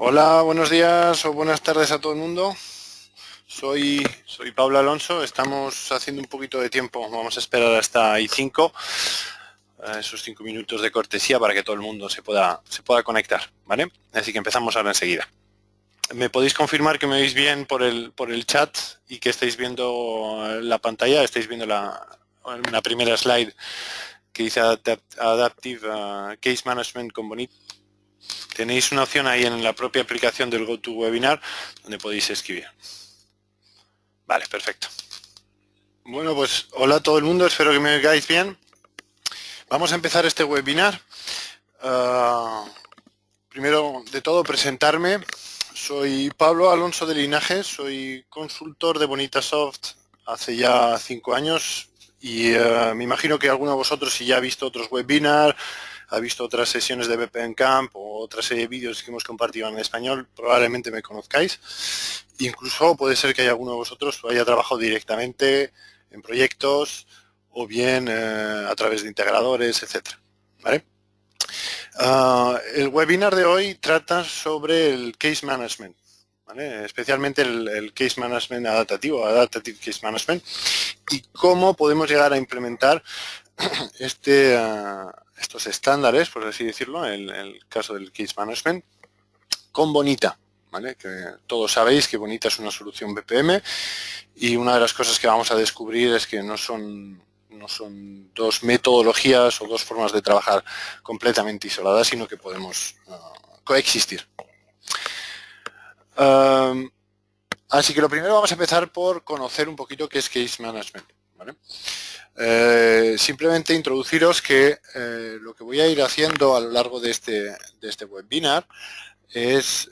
Hola, buenos días o buenas tardes a todo el mundo. Soy Pablo Alonso, estamos haciendo un poquito de tiempo, vamos a esperar hasta I5, esos 5 minutos de cortesía para que todo el mundo se pueda conectar, ¿vale? Así que empezamos ahora enseguida. ¿Me podéis confirmar que me veis bien por el chat y que estáis viendo la pantalla? ¿Estáis viendo la primera slide que dice Adaptive Case Management con Bonita? Tenéis una opción ahí en la propia aplicación del GoToWebinar donde podéis escribir. Vale, perfecto. Bueno, pues hola a todo el mundo, espero que me oigáis bien. Vamos a empezar este webinar. Primero de todo, presentarme. Soy Pablo Alonso de Linaje, soy consultor de Bonitasoft hace ya 5 años y me imagino que alguno de vosotros, si ya ha visto otros webinars, ha visto otras sesiones de VPN Camp o otra serie de vídeos que hemos compartido en español, probablemente me conozcáis. Incluso puede ser que haya alguno de vosotros haya trabajado directamente en proyectos o bien a través de integradores, etcétera. ¿Vale? El webinar de hoy trata sobre el case management, ¿vale? Especialmente el case management adaptativo, adaptative case management, y cómo podemos llegar a implementar estos estándares, por así decirlo, en el caso del case management, con Bonita. ¿Vale? Que todos sabéis que Bonita es una solución BPM y una de las cosas que vamos a descubrir es que no son dos metodologías o dos formas de trabajar completamente isoladas, sino que podemos coexistir. Así que lo primero vamos a empezar por conocer un poquito qué es Case Management. ¿Vale? Simplemente introduciros que lo que voy a ir haciendo a lo largo de este webinar es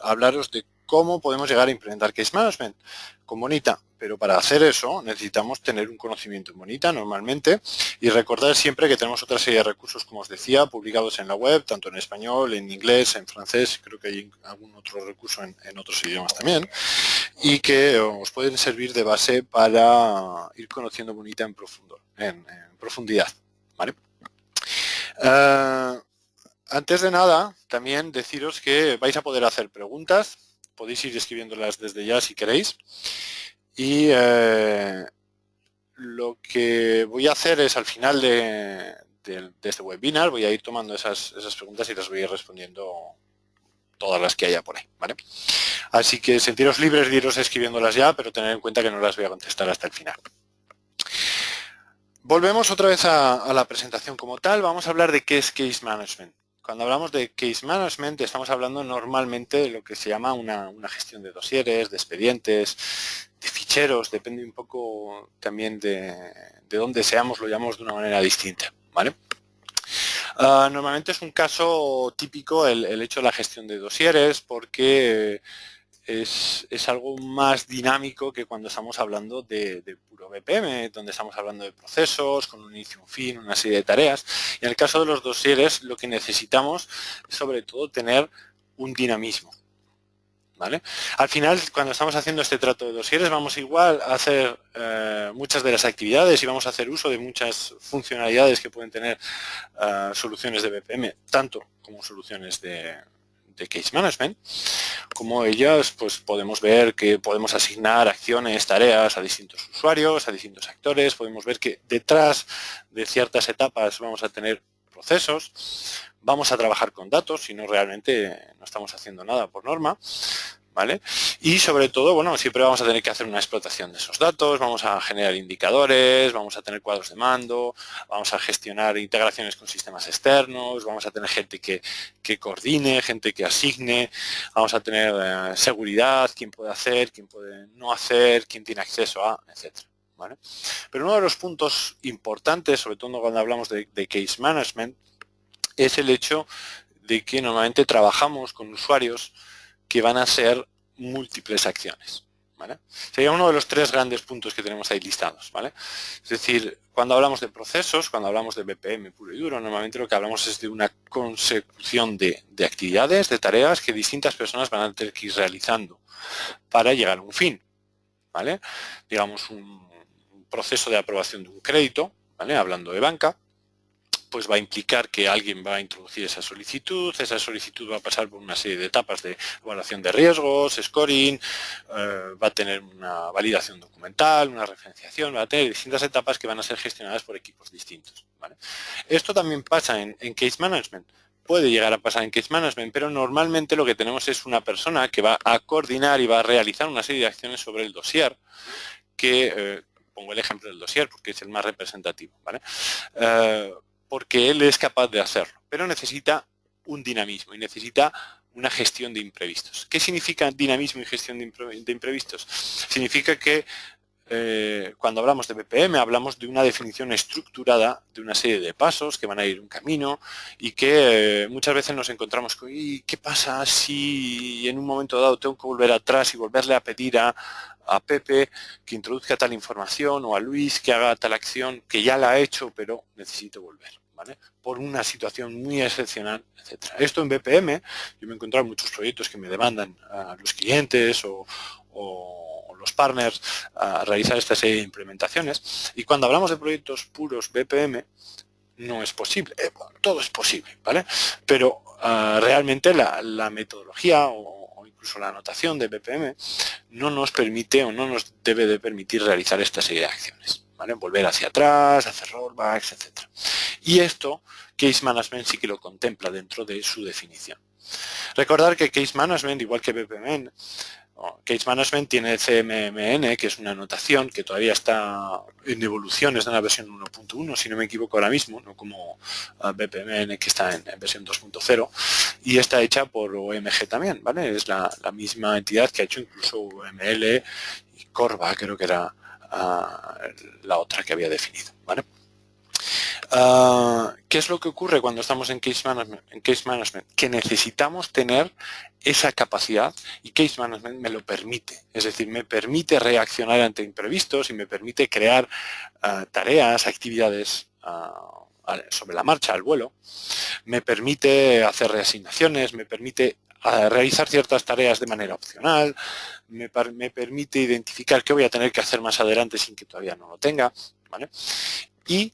hablaros de cómo podemos llegar a implementar Case Management con Bonita, pero para hacer eso necesitamos tener un conocimiento en Bonita normalmente y recordar siempre que tenemos otra serie de recursos, como os decía, publicados en la web, tanto en español, en inglés, en francés, creo que hay algún otro recurso en otros idiomas también, y que os pueden servir de base para ir conociendo Bonita en profundidad. ¿Vale? Antes de nada, también deciros que vais a poder hacer preguntas, podéis ir escribiéndolas desde ya si queréis, y lo que voy a hacer es al final de este webinar, voy a ir tomando esas preguntas y las voy a ir respondiendo todas las que haya por ahí, ¿vale? Así que sentiros libres de iros escribiéndolas ya, pero tener en cuenta que no las voy a contestar hasta el final. Volvemos otra vez a la presentación como tal. Vamos a hablar de qué es Case Management. Cuando hablamos de Case Management estamos hablando normalmente de lo que se llama una gestión de dosieres, de expedientes, de ficheros, depende un poco también de dónde seamos, lo llamamos de una manera distinta, ¿vale? Normalmente es un caso típico el hecho de la gestión de dosieres porque es algo más dinámico que cuando estamos hablando de puro BPM, donde estamos hablando de procesos, con un inicio, un fin, una serie de tareas. Y en el caso de los dosieres, lo que necesitamos es sobre todo tener un dinamismo. ¿Vale? Al final, cuando estamos haciendo este trato de dosieres, vamos igual a hacer muchas de las actividades y vamos a hacer uso de muchas funcionalidades que pueden tener soluciones de BPM, tanto como soluciones de Case Management. Como ellas, pues podemos ver que podemos asignar acciones, tareas a distintos usuarios, a distintos actores. Podemos ver que detrás de ciertas etapas vamos a tener procesos. Vamos a trabajar con datos, si no realmente no estamos haciendo nada por norma. ¿Vale? Y sobre todo, bueno, siempre vamos a tener que hacer una explotación de esos datos, vamos a generar indicadores, vamos a tener cuadros de mando, vamos a gestionar integraciones con sistemas externos, vamos a tener gente que coordine, gente que asigne, vamos a tener seguridad, quién puede hacer, quién puede no hacer, quién tiene acceso a, etcétera. ¿Vale? Pero uno de los puntos importantes, sobre todo cuando hablamos de Case Management, es el hecho de que normalmente trabajamos con usuarios que van a ser múltiples acciones. ¿Vale? Sería uno de los 3 grandes puntos que tenemos ahí listados. ¿Vale? Es decir, cuando hablamos de procesos, cuando hablamos de BPM puro y duro, normalmente lo que hablamos es de una consecución de actividades, de tareas que distintas personas van a tener que ir realizando para llegar a un fin. ¿Vale? Digamos, un proceso de aprobación de un crédito, ¿vale? Hablando de banca, pues va a implicar que alguien va a introducir esa solicitud va a pasar por una serie de etapas de evaluación de riesgos, scoring, va a tener una validación documental, una referenciación, va a tener distintas etapas que van a ser gestionadas por equipos distintos, ¿vale? Esto también pasa en Case Management. Puede llegar a pasar en Case Management, pero normalmente lo que tenemos es una persona que va a coordinar y va a realizar una serie de acciones sobre el dossier, que pongo el ejemplo del dossier porque es el más representativo, ¿vale? Porque él es capaz de hacerlo, pero necesita un dinamismo y necesita una gestión de imprevistos. ¿Qué significa dinamismo y gestión de imprevistos? Significa que cuando hablamos de BPM hablamos de una definición estructurada de una serie de pasos que van a ir un camino y que muchas veces nos encontramos con ¿y qué pasa si en un momento dado tengo que volver atrás y volverle a pedir a Pepe que introduzca tal información o a Luis que haga tal acción que ya la ha hecho pero necesito volver, ¿vale? Por una situación muy excepcional, etc. Esto en BPM, yo me he encontrado en muchos proyectos que me demandan a los clientes o los partners a realizar esta serie de implementaciones, y cuando hablamos de proyectos puros BPM no es posible, todo es posible, ¿vale? Pero realmente la metodología o incluso la anotación de BPM no nos permite o no nos debe de permitir realizar esta serie de acciones, ¿vale? Volver hacia atrás, hacer rollbacks, etc. Y esto Case Management sí que lo contempla dentro de su definición. Recordar que Case Management, igual que BPM, Case Management tiene CMMN, que es una anotación que todavía está en evolución, es de la versión 1.1, si no me equivoco ahora mismo, no como BPMN que está en versión 2.0, y está hecha por OMG también, ¿vale? Es la misma entidad que ha hecho incluso UML y Corva, creo que era la otra que había definido, ¿vale? ¿Qué es lo que ocurre cuando estamos en Case Management? Que necesitamos tener esa capacidad y Case Management me lo permite. Es decir, me permite reaccionar ante imprevistos y me permite crear tareas, actividades sobre la marcha, al vuelo. Me permite hacer reasignaciones, me permite realizar ciertas tareas de manera opcional, me permite identificar qué voy a tener que hacer más adelante sin que todavía no lo tenga, ¿vale? Y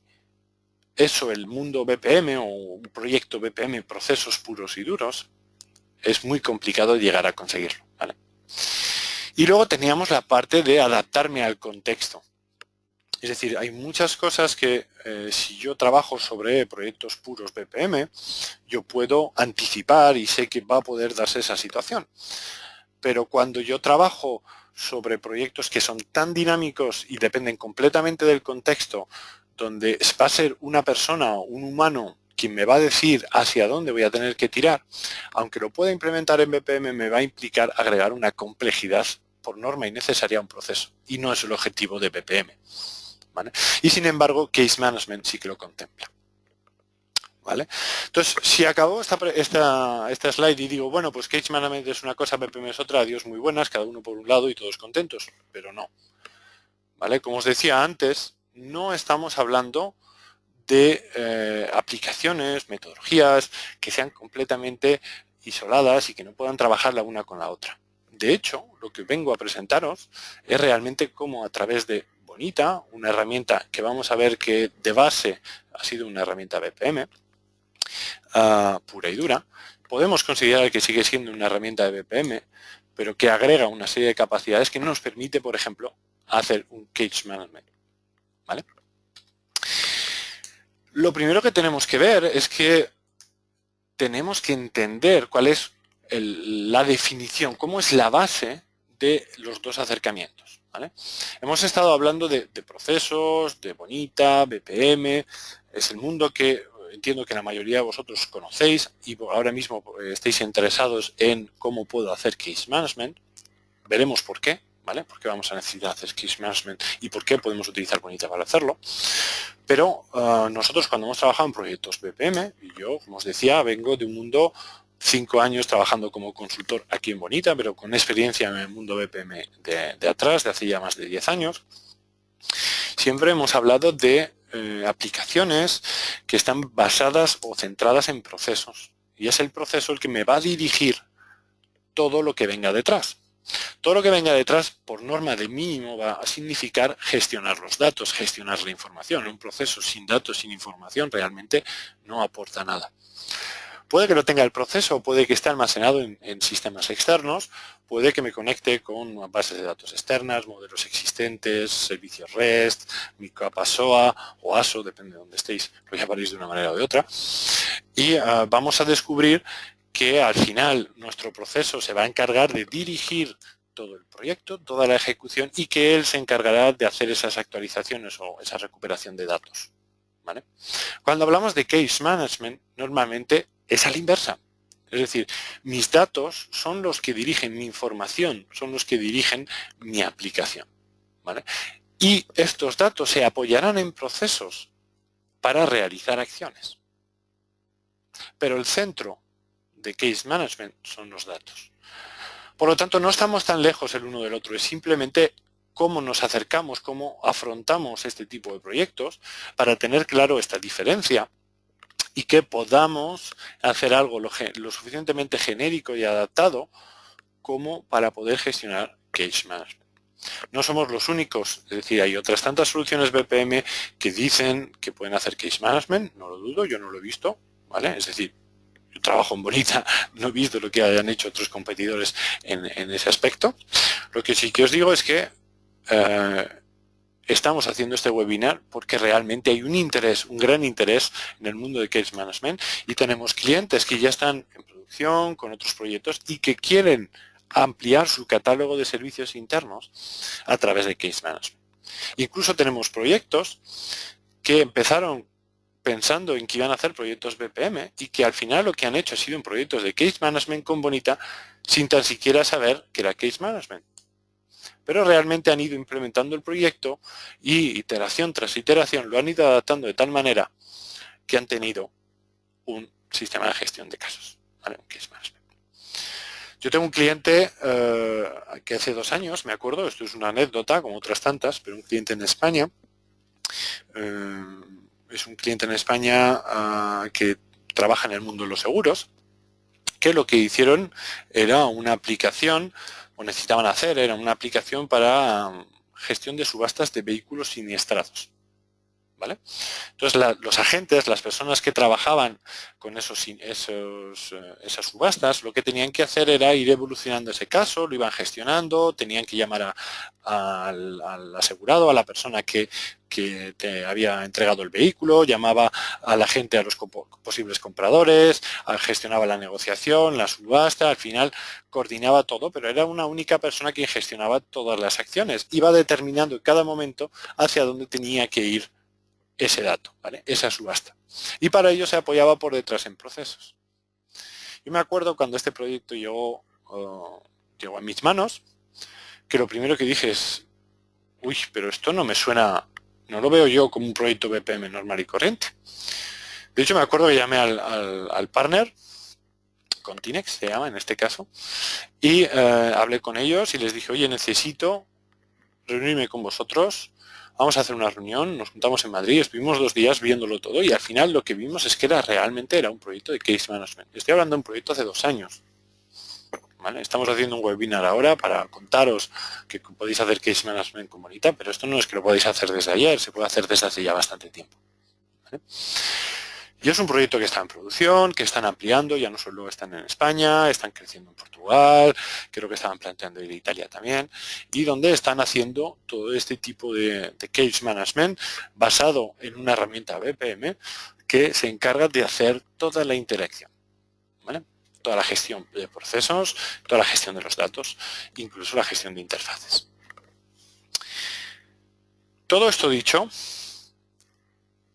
eso, el mundo BPM o un proyecto BPM, procesos puros y duros, es muy complicado llegar a conseguirlo, ¿vale? Y luego teníamos la parte de adaptarme al contexto. Es decir, hay muchas cosas que si yo trabajo sobre proyectos puros BPM, yo puedo anticipar y sé que va a poder darse esa situación. Pero cuando yo trabajo sobre proyectos que son tan dinámicos y dependen completamente del contexto, donde va a ser una persona o un humano quien me va a decir hacia dónde voy a tener que tirar, aunque lo pueda implementar en BPM, me va a implicar agregar una complejidad por norma innecesaria a un proceso. Y no es el objetivo de BPM, ¿vale? Y sin embargo, Case Management sí que lo contempla, ¿vale? Entonces, si acabo esta slide y digo, bueno, pues Case Management es una cosa, BPM es otra, adiós muy buenas, cada uno por un lado y todos contentos, pero no, ¿vale? Como os decía antes, no estamos hablando de aplicaciones, metodologías que sean completamente isoladas y que no puedan trabajar la una con la otra. De hecho, lo que vengo a presentaros es realmente cómo a través de Bonita, una herramienta que vamos a ver que de base ha sido una herramienta BPM, pura y dura, podemos considerar que sigue siendo una herramienta de BPM, pero que agrega una serie de capacidades que nos permite, por ejemplo, hacer un Case Management, ¿vale? Lo primero que tenemos que ver es que tenemos que entender cuál es la definición, cómo es la base de los dos acercamientos, ¿vale? Hemos estado hablando de procesos, de Bonita, BPM, es el mundo que entiendo que la mayoría de vosotros conocéis y ahora mismo estáis interesados en cómo puedo hacer Case Management. Veremos por qué, ¿vale? Por qué vamos a necesitar hacer Case Management y por qué podemos utilizar Bonita para hacerlo. Pero nosotros cuando hemos trabajado en proyectos BPM, y yo, como os decía, vengo de un mundo 5 años trabajando como consultor aquí en Bonita, pero con experiencia en el mundo BPM de atrás, de hace ya más de 10 años. Siempre hemos hablado de aplicaciones que están basadas o centradas en procesos. Y es el proceso el que me va a dirigir todo lo que venga detrás. Todo lo que venga detrás, por norma de mínimo, va a significar gestionar los datos, gestionar la información. Un proceso sin datos, sin información, realmente no aporta nada. Puede que lo tenga el proceso, puede que esté almacenado en sistemas externos, puede que me conecte con bases de datos externas, modelos existentes, servicios REST, microcapas SOA o ASO, depende de dónde estéis, lo llamaréis de una manera o de otra. Y vamos a descubrir que al final nuestro proceso se va a encargar de dirigir todo el proyecto, toda la ejecución, y que él se encargará de hacer esas actualizaciones o esa recuperación de datos. ¿Vale? Cuando hablamos de case management, normalmente es a la inversa. Es decir, mis datos son los que dirigen mi información, son los que dirigen mi aplicación. ¿Vale? Y estos datos se apoyarán en procesos para realizar acciones. Pero el centro de case management son los datos. Por lo tanto, no estamos tan lejos el uno del otro, es simplemente cómo nos acercamos, cómo afrontamos este tipo de proyectos para tener claro esta diferencia y que podamos hacer algo lo suficientemente genérico y adaptado como para poder gestionar case management. No somos los únicos, es decir, hay otras tantas soluciones BPM que dicen que pueden hacer case management, no lo dudo, yo no lo he visto, ¿vale? Es decir, yo trabajo en Bonita, no he visto lo que hayan hecho otros competidores en ese aspecto. Lo que sí que os digo es que estamos haciendo este webinar porque realmente hay un interés, un gran interés en el mundo de case management y tenemos clientes que ya están en producción con otros proyectos y que quieren ampliar su catálogo de servicios internos a través de case management. Incluso tenemos proyectos que empezaron pensando en que iban a hacer proyectos BPM y que al final lo que han hecho ha sido en proyectos de case management con Bonita sin tan siquiera saber que era case management. Pero realmente han ido implementando el proyecto y iteración tras iteración lo han ido adaptando de tal manera que han tenido un sistema de gestión de casos, ¿vale? Un case management. Yo tengo un cliente que hace 2 años, me acuerdo, esto es una anécdota como otras tantas, pero un cliente en España, es un cliente en España que trabaja en el mundo de los seguros, que lo que hicieron era una aplicación, o necesitaban hacer, era una aplicación para gestión de subastas de vehículos siniestrados. ¿Vale? Entonces los agentes, las personas que trabajaban con esas subastas, lo que tenían que hacer era ir evolucionando ese caso, lo iban gestionando, tenían que llamar al asegurado, a la persona que te había entregado el vehículo, llamaba a la gente, a los posibles compradores, gestionaba la negociación, la subasta, al final coordinaba todo, pero era una única persona quien gestionaba todas las acciones, iba determinando en cada momento hacia dónde tenía que ir ese dato, ¿vale? Esa subasta. Y para ello se apoyaba por detrás en procesos. Yo me acuerdo cuando este proyecto llegó a mis manos, que lo primero que dije es, uy, pero esto no me suena, no lo veo yo como un proyecto BPM normal y corriente. De hecho, me acuerdo que llamé al partner, Continex se llama en este caso, y hablé con ellos y les dije, oye, necesito reunirme con vosotros. Vamos a hacer una reunión, nos juntamos en Madrid, estuvimos 2 días viéndolo todo y al final lo que vimos es que realmente era un proyecto de case management. Estoy hablando de un proyecto hace 2 años. ¿Vale? Estamos haciendo un webinar ahora para contaros que podéis hacer case management con Bonita, pero esto no es que lo podáis hacer desde ayer, se puede hacer desde hace ya bastante tiempo. ¿Vale? Y es un proyecto que está en producción, que están ampliando, ya no solo están en España, están creciendo en Portugal, creo que estaban planteando ir a Italia también, y donde están haciendo todo este tipo de case management basado en una herramienta BPM que se encarga de hacer toda la interacción, ¿vale? Toda la gestión de procesos, toda la gestión de los datos, incluso la gestión de interfaces. Todo esto dicho,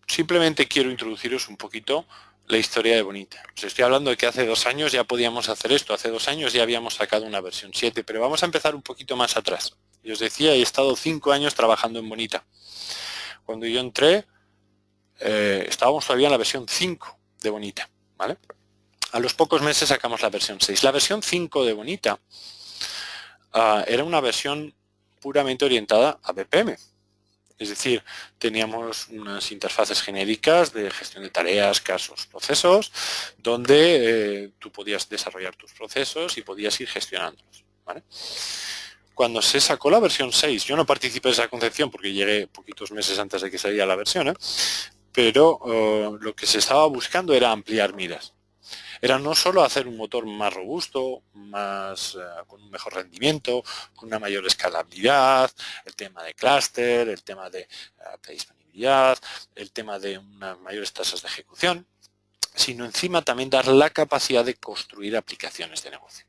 simplemente quiero introduciros un poquito la historia de Bonita. Os estoy hablando de que hace 2 años ya podíamos hacer esto, hace 2 años ya habíamos sacado una versión 7, pero vamos a empezar un poquito más atrás. Y os decía, he estado 5 años trabajando en Bonita. Cuando yo entré, estábamos todavía en la versión 5 de Bonita, ¿vale? A los pocos meses sacamos la versión 6. La versión 5 de Bonita era una versión puramente orientada a BPM. Es decir, teníamos unas interfaces genéricas de gestión de tareas, casos, procesos, donde tú podías desarrollar tus procesos y podías ir gestionándolos, ¿vale? cuando se sacó la versión 6, yo no participé de esa concepción porque llegué poquitos meses antes de que saliera la versión, pero lo que se estaba buscando era ampliar miras. Era no solo hacer un motor más robusto, con un mejor rendimiento, con una mayor escalabilidad, el tema de clúster, el tema de disponibilidad, el tema de unas mayores tasas de ejecución, sino encima también dar la capacidad de construir aplicaciones de negocio.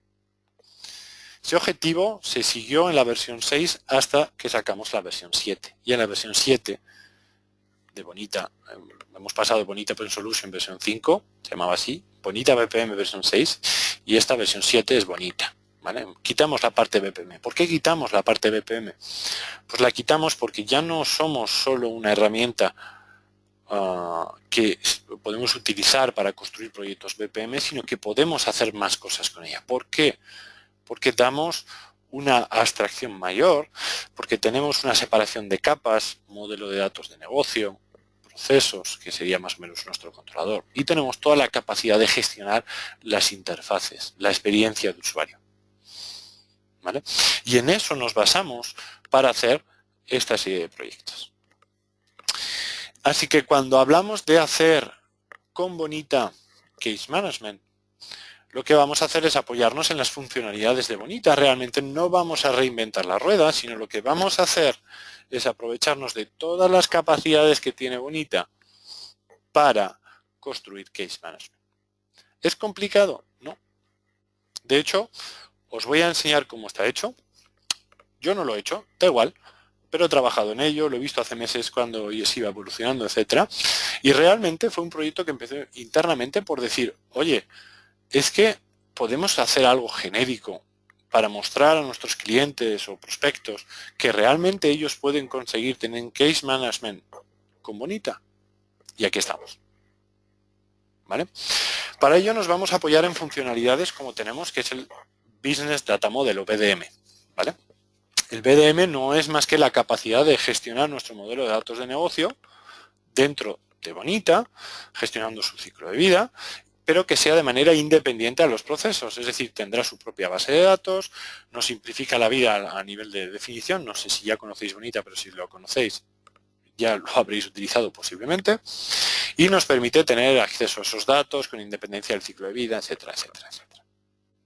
Ese objetivo se siguió en la versión 6 hasta que sacamos la versión 7. Y en la versión 7 de Bonita, hemos pasado de Bonita Open Solution versión 5, se llamaba así, Bonita BPM versión 6, y esta versión 7 es Bonita. ¿Vale? Quitamos la parte BPM. ¿Por qué quitamos la parte BPM? Pues la quitamos porque ya no somos solo una herramienta que podemos utilizar para construir proyectos BPM, sino que podemos hacer más cosas con ella. ¿Por qué? Porque damos una abstracción mayor, porque tenemos una separación de capas, modelo de datos de negocio, procesos, que sería más o menos nuestro controlador, y tenemos toda la capacidad de gestionar las interfaces, la experiencia de usuario. ¿Vale? Y en eso nos basamos para hacer esta serie de proyectos. Así que cuando hablamos de hacer con Bonita Case Management, lo que vamos a hacer es apoyarnos en las funcionalidades de Bonita. Realmente no vamos a reinventar la rueda, sino lo que vamos a hacer es aprovecharnos de todas las capacidades que tiene Bonita para construir Case Management. ¿Es complicado? No. De hecho, os voy a enseñar cómo está hecho. Yo no lo he hecho, da igual, pero he trabajado en ello, lo he visto hace meses cuando se iba evolucionando, etcétera. Y realmente fue un proyecto que empezó internamente por decir, oye, es que podemos hacer algo genérico para mostrar a nuestros clientes o prospectos que realmente ellos pueden conseguir tener Case Management con Bonita. Y aquí estamos. ¿Vale? Para ello nos vamos a apoyar en funcionalidades como tenemos, que es el Business Data Model o BDM. ¿Vale? El BDM no es más que la capacidad de gestionar nuestro modelo de datos de negocio dentro de Bonita, gestionando su ciclo de vida, pero que sea de manera independiente a los procesos. Es decir, tendrá su propia base de datos, nos simplifica la vida a nivel de definición. No sé si ya conocéis Bonita, pero si lo conocéis, ya lo habréis utilizado posiblemente. Y nos permite tener acceso a esos datos con independencia del ciclo de vida, etcétera, etcétera, etcétera.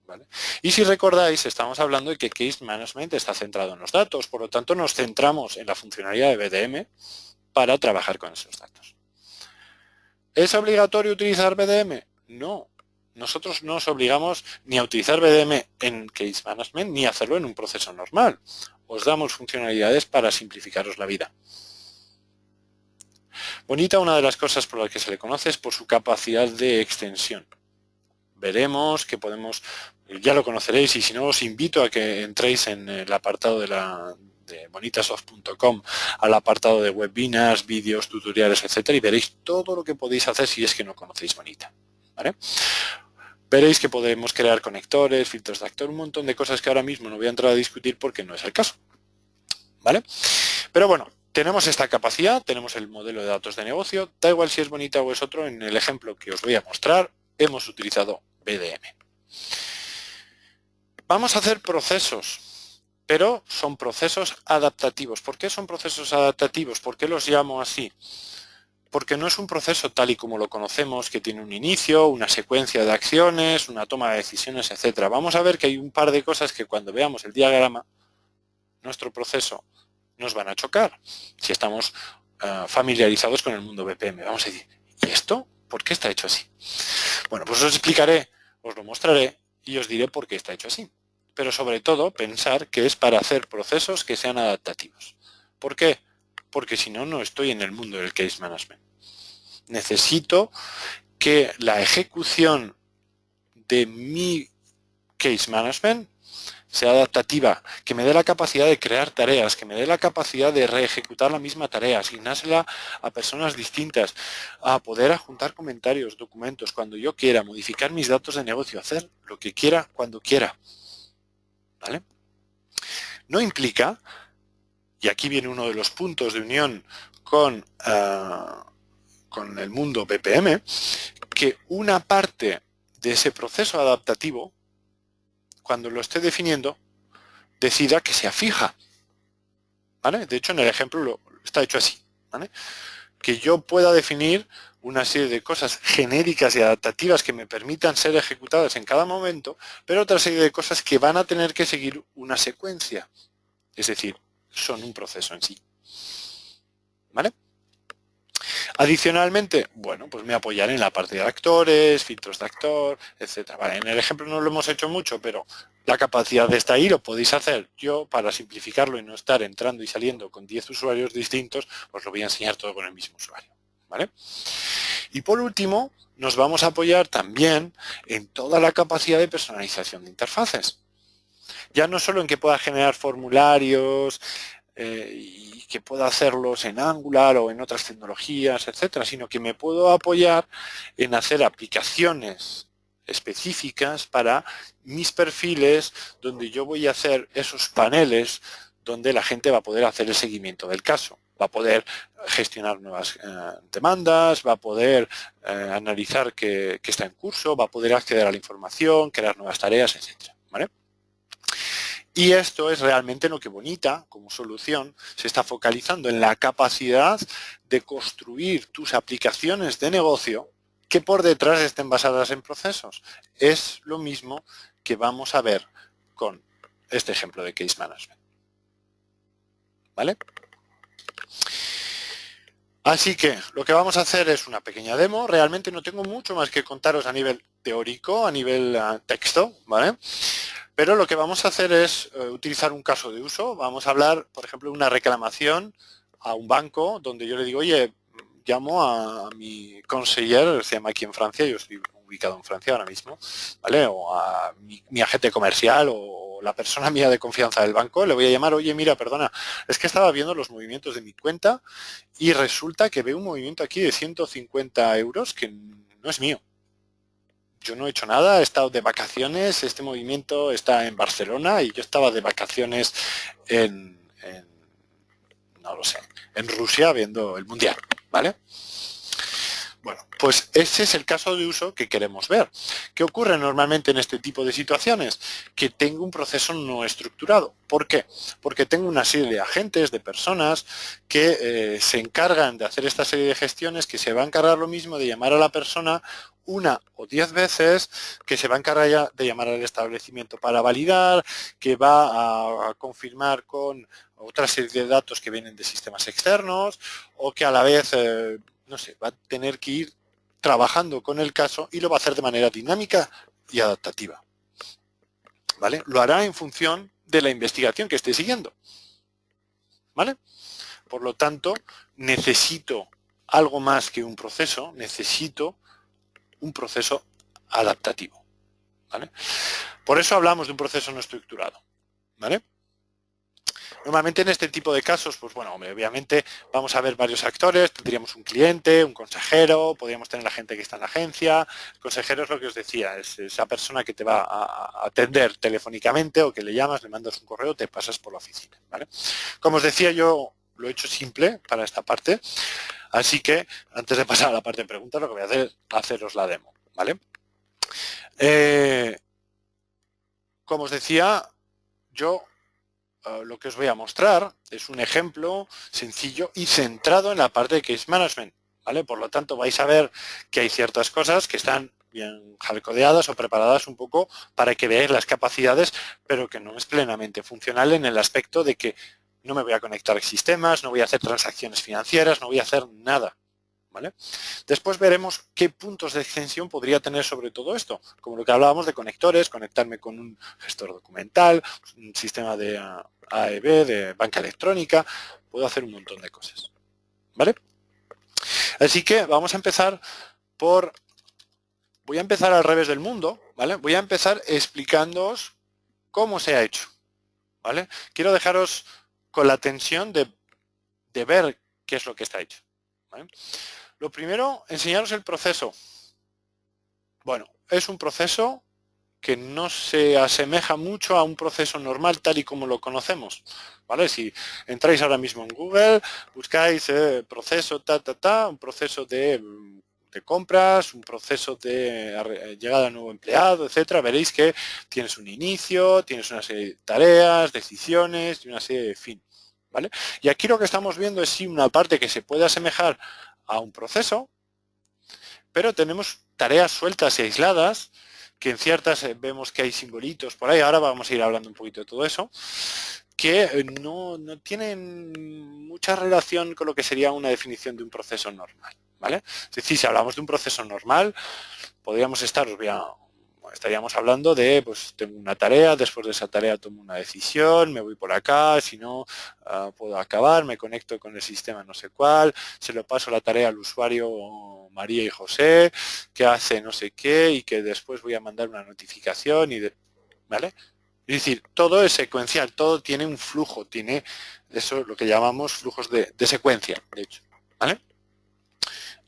¿Vale? Y si recordáis, estamos hablando de que Case Management está centrado en los datos, por lo tanto nos centramos en la funcionalidad de BDM para trabajar con esos datos. ¿Es obligatorio utilizar BDM? No. Nosotros no os obligamos ni a utilizar BDM en Case Management ni a hacerlo en un proceso normal. Os damos funcionalidades para simplificaros la vida. Bonita, una de las cosas por las que se le conoce es por su capacidad de extensión. Veremos que podemos, ya lo conoceréis, y si no os invito a que entréis en el apartado de bonitasoft.com al apartado de webinars, vídeos, tutoriales, etcétera, y veréis todo lo que podéis hacer si es que no conocéis Bonita. ¿Vale? Veréis que podemos crear conectores, filtros de actor, un montón de cosas que ahora mismo no voy a entrar a discutir porque no es el caso. ¿Vale? Pero bueno, tenemos esta capacidad, tenemos el modelo de datos de negocio, da igual si es Bonita o es otro, en el ejemplo que os voy a mostrar hemos utilizado BDM. Vamos a hacer procesos, pero son procesos adaptativos. ¿Por qué son procesos adaptativos? ¿Por qué los llamo así? Porque no es un proceso tal y como lo conocemos, que tiene un inicio, una secuencia de acciones, una toma de decisiones, etcétera. Vamos a ver que hay un par de cosas que cuando veamos el diagrama, nuestro proceso, nos van a chocar si estamos familiarizados con el mundo BPM. Vamos a decir, ¿y esto? ¿Por qué está hecho así? Bueno, pues os explicaré, os lo mostraré y os diré por qué está hecho así. Pero sobre todo, pensar que es para hacer procesos que sean adaptativos. ¿Por qué? Porque si no, no estoy en el mundo del case management. Necesito que la ejecución de mi case management sea adaptativa, que me dé la capacidad de crear tareas, que me dé la capacidad de reejecutar la misma tarea, asignársela a personas distintas, a poder adjuntar comentarios, documentos, cuando yo quiera, modificar mis datos de negocio, hacer lo que quiera, cuando quiera. ¿Vale? No implica, y aquí viene uno de los puntos de unión con el mundo BPM, que una parte de ese proceso adaptativo, cuando lo esté definiendo, decida que sea fija, ¿vale? De hecho, en el ejemplo está hecho así, ¿vale? Que yo pueda definir una serie de cosas genéricas y adaptativas que me permitan ser ejecutadas en cada momento, pero otra serie de cosas que van a tener que seguir una secuencia. Es decir, son un proceso en sí, ¿vale? Adicionalmente, bueno, pues me apoyaré en la parte de actores, filtros de actor, etcétera. Vale, en el ejemplo no lo hemos hecho mucho, pero la capacidad está ahí, lo podéis hacer. Yo, para simplificarlo y no estar entrando y saliendo con 10 usuarios distintos, os lo voy a enseñar todo con el mismo usuario, ¿vale? Y por último, nos vamos a apoyar también en toda la capacidad de personalización de interfaces. Ya no solo en que pueda generar formularios, y que pueda hacerlos en Angular o en otras tecnologías, etcétera, sino que me puedo apoyar en hacer aplicaciones específicas para mis perfiles, donde yo voy a hacer esos paneles donde la gente va a poder hacer el seguimiento del caso. Va a poder gestionar nuevas demandas, va a poder analizar qué está en curso, va a poder acceder a la información, crear nuevas tareas, etcétera, ¿vale? Y esto es realmente lo que Bonita, como solución, se está focalizando en la capacidad de construir tus aplicaciones de negocio que por detrás estén basadas en procesos. Es lo mismo que vamos a ver con este ejemplo de Case Management, ¿vale? Así que lo que vamos a hacer es una pequeña demo. Realmente no tengo mucho más que contaros a nivel teórico, a nivel texto, ¿vale? Pero lo que vamos a hacer es utilizar un caso de uso. Vamos a hablar, por ejemplo, de una reclamación a un banco donde yo le digo, oye, llamo a mi conseller, se llama aquí en Francia, yo estoy ubicado en Francia ahora mismo, ¿vale? O a mi agente comercial o la persona mía de confianza del banco, le voy a llamar, oye, mira, perdona, es que estaba viendo los movimientos de mi cuenta y resulta que veo un movimiento aquí de 150 euros que no es mío. Yo no he hecho nada, he estado de vacaciones, este movimiento está en Barcelona y yo estaba de vacaciones no lo sé, en Rusia viendo el Mundial, ¿vale? Bueno, pues ese es el caso de uso que queremos ver. ¿Qué ocurre normalmente en este tipo de situaciones? Que tengo un proceso no estructurado. ¿Por qué? Porque tengo una serie de agentes, de personas que se encargan de hacer esta serie de gestiones, que se va a encargar lo mismo de llamar a la persona una o 10 veces, que se va a encargar de llamar al establecimiento para validar, que va a confirmar con otra serie de datos que vienen de sistemas externos, o que a la vez no sé, va a tener que ir trabajando con el caso y lo va a hacer de manera dinámica y adaptativa, ¿vale? Lo hará en función de la investigación que esté siguiendo, ¿vale? Por lo tanto, necesito algo más que un proceso, necesito un proceso adaptativo, ¿vale? Por eso hablamos de un proceso no estructurado, ¿vale? Normalmente en este tipo de casos, pues bueno, obviamente vamos a ver varios actores, tendríamos un cliente, un consejero, podríamos tener la gente que está en la agencia. El consejero es lo que os decía, es esa persona que te va a atender telefónicamente o que le llamas, le mandas un correo, te pasas por la oficina, ¿vale? Como os decía, yo lo he hecho simple para esta parte, así que antes de pasar a la parte de preguntas, lo que voy a hacer es haceros la demo, ¿vale? Como os decía, yo lo que os voy a mostrar es un ejemplo sencillo y centrado en la parte de Case Management, ¿vale? Por lo tanto, vais a ver que hay ciertas cosas que están bien hardcodeadas o preparadas un poco para que veáis las capacidades, pero que no es plenamente funcional en el aspecto de que no me voy a conectar a sistemas, no voy a hacer transacciones financieras, no voy a hacer nada, ¿vale? Después veremos qué puntos de extensión podría tener sobre todo esto, como lo que hablábamos de conectores, conectarme con un gestor documental, un sistema de AEB, de banca electrónica, puedo hacer un montón de cosas, ¿vale? Así que vamos a empezar voy a empezar al revés del mundo, ¿vale? Voy a empezar explicándoos cómo se ha hecho, ¿vale? Quiero dejaros con la tensión de ver qué es lo que está hecho, ¿vale? Lo primero, enseñaros el proceso. Bueno, es un proceso que no se asemeja mucho a un proceso normal tal y como lo conocemos, ¿vale? Si entráis ahora mismo en Google, buscáis proceso, un proceso de de compras, un proceso de llegada de nuevo empleado, etcétera, veréis que tienes un inicio, tienes una serie de tareas, decisiones y una serie de fin, ¿vale? Y aquí lo que estamos viendo es sí una parte que se puede asemejar a un proceso, pero tenemos tareas sueltas y aisladas, que en ciertas vemos que hay simbolitos por ahí, ahora vamos a ir hablando un poquito de todo eso, que no tienen mucha relación con lo que sería una definición de un proceso normal, ¿vale? Es decir, si hablamos de un proceso normal, podríamos estaríamos hablando de, pues tengo una tarea, después de esa tarea tomo una decisión, me voy por acá, si no puedo acabar, me conecto con el sistema no sé cuál, se lo paso la tarea al usuario María y José, que hace no sé qué y que después voy a mandar una notificación ¿vale? Es decir, todo es secuencial, todo tiene un flujo, tiene eso lo que llamamos flujos de secuencia, de hecho, ¿vale?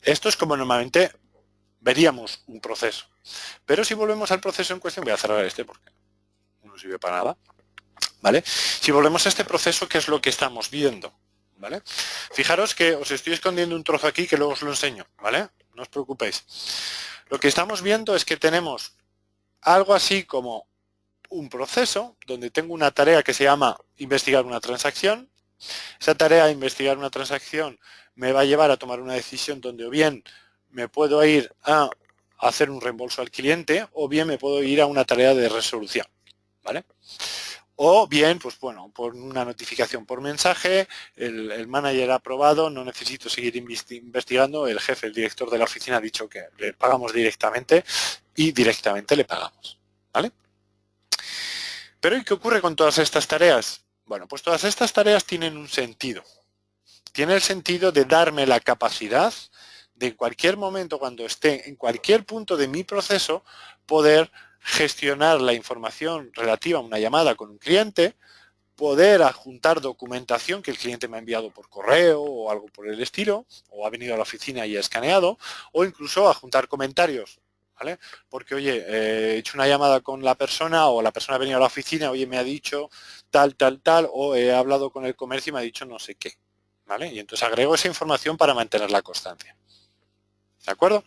Esto es como normalmente veríamos un proceso. Pero si volvemos al proceso en cuestión, voy a cerrar este porque no sirve para nada, ¿vale? Si volvemos a este proceso, ¿qué es lo que estamos viendo? ¿Vale? Fijaros que os estoy escondiendo un trozo aquí que luego os lo enseño, ¿vale? No os preocupéis. Lo que estamos viendo es que tenemos algo así como un proceso donde tengo una tarea que se llama investigar una transacción. Esa tarea de investigar una transacción me va a llevar a tomar una decisión donde o bien me puedo ir a hacer un reembolso al cliente o bien me puedo ir a una tarea de resolución, ¿vale? O bien, pues bueno, por una notificación por mensaje, el manager ha aprobado, no necesito seguir investigando, el jefe, el director de la oficina ha dicho que le pagamos directamente y directamente le pagamos, ¿vale? Pero ¿y qué ocurre con todas estas tareas? Bueno, pues todas estas tareas tienen un sentido. Tiene el sentido de darme la capacidad de en cualquier momento, cuando esté en cualquier punto de mi proceso, poder gestionar la información relativa a una llamada con un cliente, poder adjuntar documentación que el cliente me ha enviado por correo o algo por el estilo, o ha venido a la oficina y ha escaneado, o incluso adjuntar comentarios, ¿vale? Porque, oye, he hecho una llamada con la persona o la persona ha venido a la oficina, oye, me ha dicho tal, tal, tal, o he hablado con el comercio y me ha dicho no sé qué, ¿vale? Y entonces agrego esa información para mantener la constancia. ¿De acuerdo?